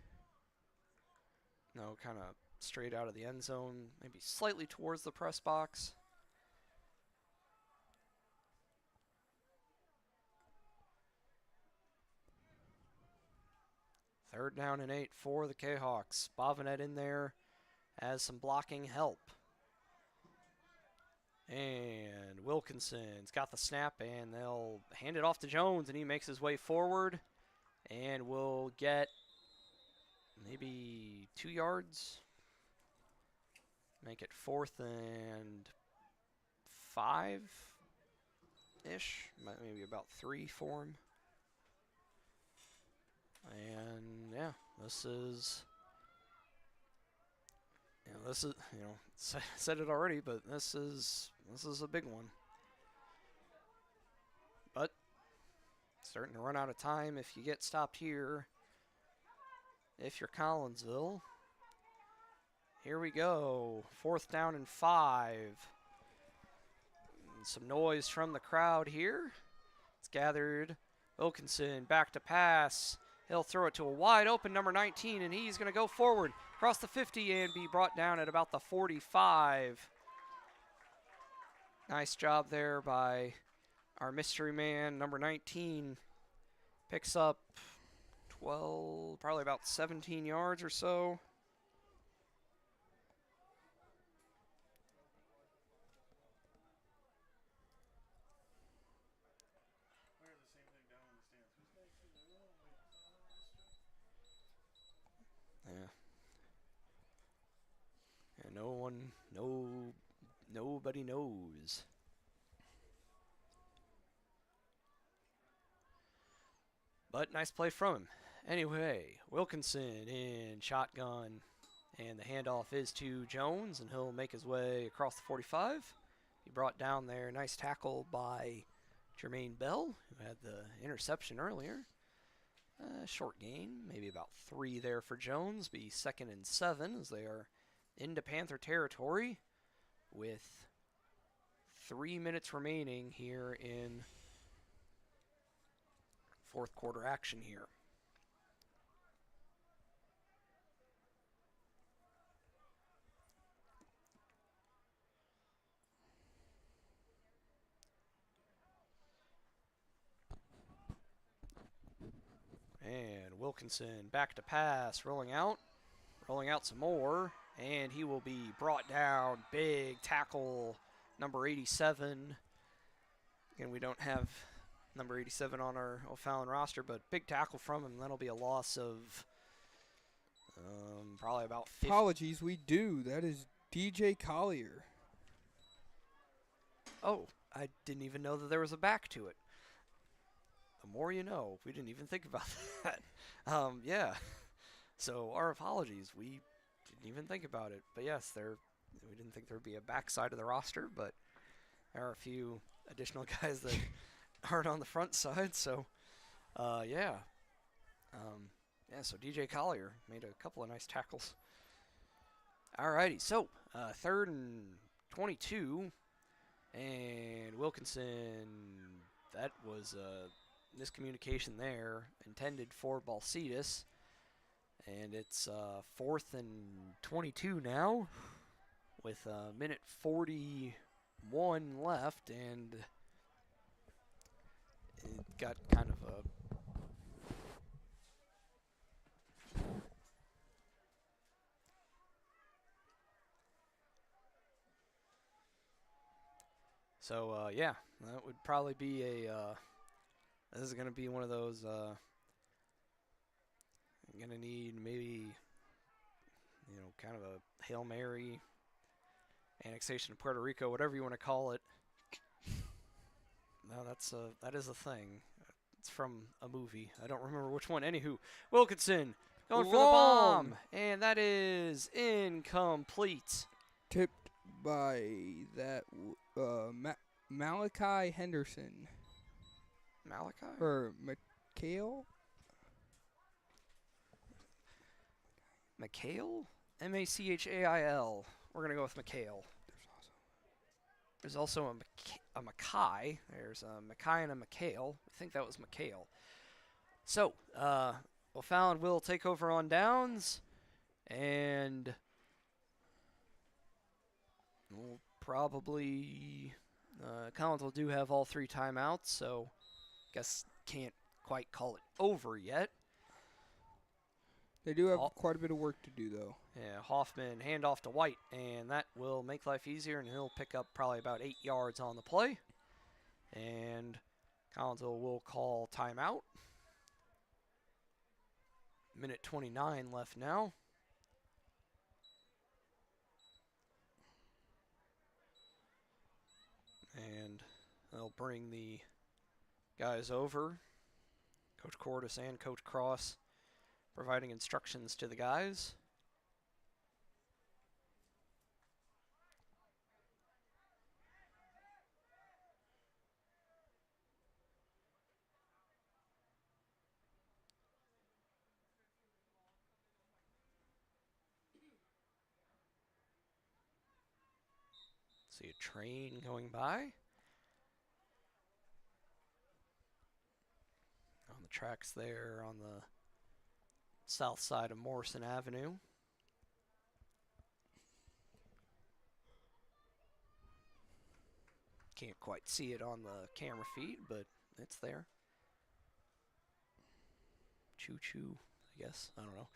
No, kind of straight out of the end zone, maybe slightly towards the press box. Third down and 8 for the Cahawks. Bovinet in there as some blocking help. And Wilkinson's got the snap, and they'll hand it off to Jones, and he makes his way forward and will get maybe 2 yards. Make it 4th and 5-ish, maybe about 3 for him. And yeah, this is, said it already, but this is a big one. But starting to run out of time if you get stopped here. If you're Collinsville. Here we go. 4th down and 5. And some noise from the crowd here. It's gathered. Wilkinson back to pass. He'll throw it to a wide open number 19, and he's going to go forward across the 50 and be brought down at about the 45. Nice job there by our mystery man, number 19. Picks up 12, probably about 17 yards or so. Yeah. And nobody knows. But nice play from him. Anyway, Wilkinson in shotgun, and the handoff is to Jones, and he'll make his way across the 45. He brought down there. Nice tackle by Jermaine Bell, who had the interception earlier. Short gain, maybe about 3 there for Jones. Be 2nd and 7 as they are into Panther territory with 3 minutes remaining here in 4th quarter action here. And Wilkinson back to pass, rolling out some more, and he will be brought down. Big tackle, number 87. Again, we don't have number 87 on our O'Fallon roster, but big tackle from him. That'll be a loss of probably about 50. Apologies, we do. That is DJ Collier. Oh, I didn't even know that there was a back to it. The more you know. We didn't even think about that. Yeah. So our apologies. We didn't even think about it. But yes, we didn't think there would be a backside of the roster, but there are a few additional guys that aren't on the front side. So, yeah. So DJ Collier made a couple of nice tackles. Alrighty, so 3rd and 22. And Wilkinson, that was a miscommunication there, intended for Balsitis. And it's 4th and 22 now, with a minute 41 left, and it got kind of a yeah, that would probably be this is going to be one of those, I'm going to need maybe, kind of a Hail Mary, annexation of Puerto Rico, whatever you want to call it. No, that is a thing. It's from a movie. I don't remember which one. Anywho, Wilkinson going for the bomb, and that is incomplete. Tipped by that Malachi Henderson. Malachi? Or McHale? McHale? M-A-C-H-A-I-L. We're going to go with McHale. There's also a Mackay. There's a Mackay and a McHale. I think that was McHale. So, O'Fallon will take over on downs, and we'll probably Collinsville do have all 3 timeouts, so guess can't quite call it over yet. They do have quite a bit of work to do, though. Yeah, Hoffman hand off to White, and that will make life easier, and he'll pick up probably about 8 yards on the play. And Collinsville will call timeout. Minute 29 left now. And they'll bring the guys over, Coach Cordis and Coach Cross, providing instructions to the guys. See a train going by. On the tracks there on the south side of Morrison Avenue. Can't quite see it on the camera feed, but it's there. Choo-choo, I guess. I don't know.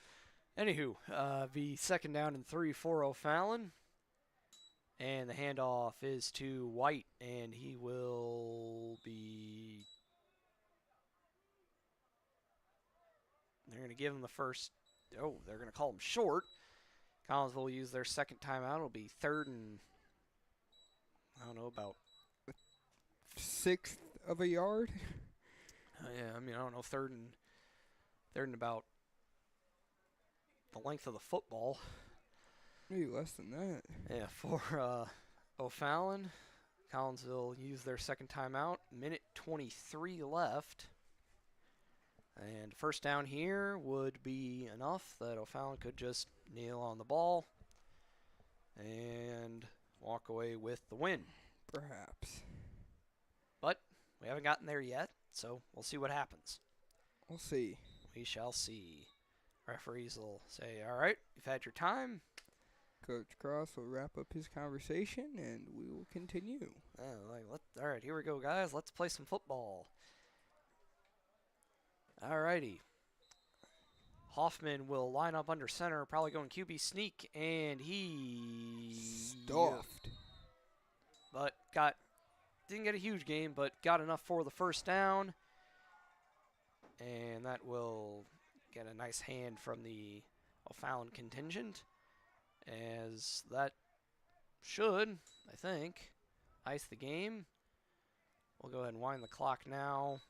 Anywho, the 2nd down and 3 for O'Fallon. And the handoff is to White, and he will be... They're going to give him the first... Oh, they're going to call him short. Collinsville will use their 2nd timeout. It'll be 3rd and... I don't know, about... 1/6 of a yard? Yeah, I mean, I don't know, 3rd and about the length of the football. Maybe less than that. Yeah, for O'Fallon, Collinsville used their 2nd timeout. Minute 23 left. And first down here would be enough that O'Fallon could just kneel on the ball and walk away with the win. Perhaps. But we haven't gotten there yet, so we'll see what happens. We'll see. We shall see. Referees will say, all right, you've had your time. Coach Cross will wrap up his conversation, and we will continue. All right, here we go, guys. Let's play some football. All righty. Hoffman will line up under center, probably going QB sneak, and he Stuffed. But didn't get a huge gain, but got enough for the first down. And that will get a nice hand from the O'Fallon contingent, as that should, I think, ice the game. We'll go ahead and wind the clock now.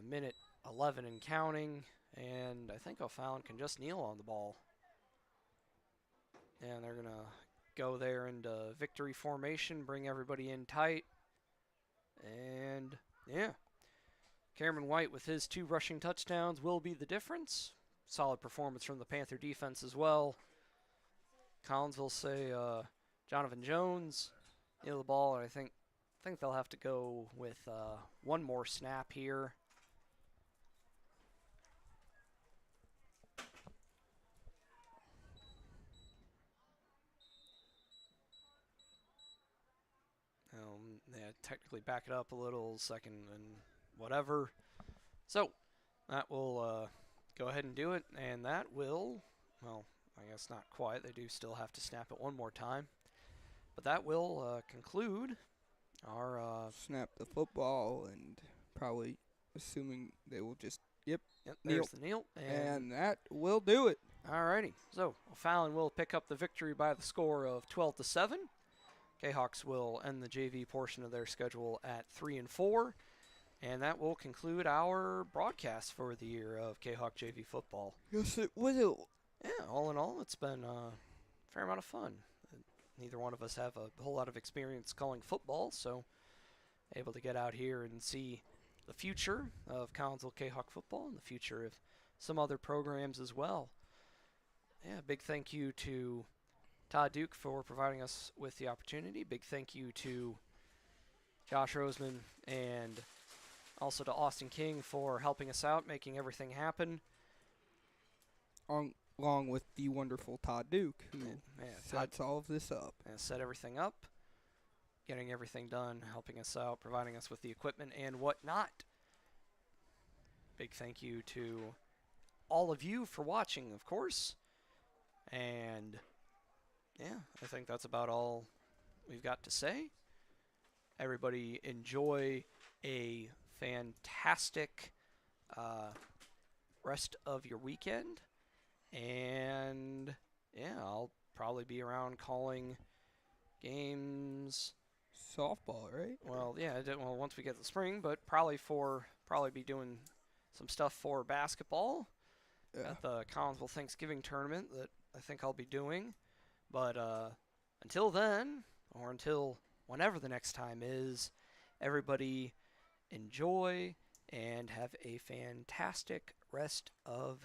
Minute 11 and counting, and I think O'Fallon can just kneel on the ball. And they're going to go there into victory formation, bring everybody in tight. And, yeah, Cameron White with his 2 rushing touchdowns will be the difference. Solid performance from the Panther defense as well. Collinsville say Jonathan Jones kneel the ball, and I think they'll have to go with one more snap here. Yeah, technically back it up a little, second and whatever. So that will go ahead and do it, and that will, well, I guess not quite. They do still have to snap it one more time. But that will conclude our... Snap the football, and probably assuming they will just, Yep, kneel. there's the kneel. And that will do it. Alrighty, so O'Fallon will pick up the victory by the score of 12-7. Kahawks will end the JV portion of their schedule at 3-4. And that will conclude our broadcast for the year of Kahawk JV football. Yes, it will. Yeah, all in all, it's been a fair amount of fun. Neither one of us have a whole lot of experience calling football, so able to get out here and see the future of Collinsville Kahawk football and the future of some other programs as well. Yeah, big thank you to Todd Duke for providing us with the opportunity. Big thank you to Josh Roseman and also to Austin King for helping us out, making everything happen. Along with the wonderful Todd Duke, who sets all of this up. Set everything up, getting everything done, helping us out, providing us with the equipment and whatnot. Big thank you to all of you for watching, of course. And yeah, I think that's about all we've got to say. Everybody enjoy a fantastic rest of your weekend. And yeah, I'll probably be around calling games. Softball, right? Well, yeah, well, once we get the spring, but probably be doing some stuff for basketball at the Collinsville Thanksgiving tournament that I think I'll be doing. But until then, or until whenever the next time is, everybody enjoy and have a fantastic rest of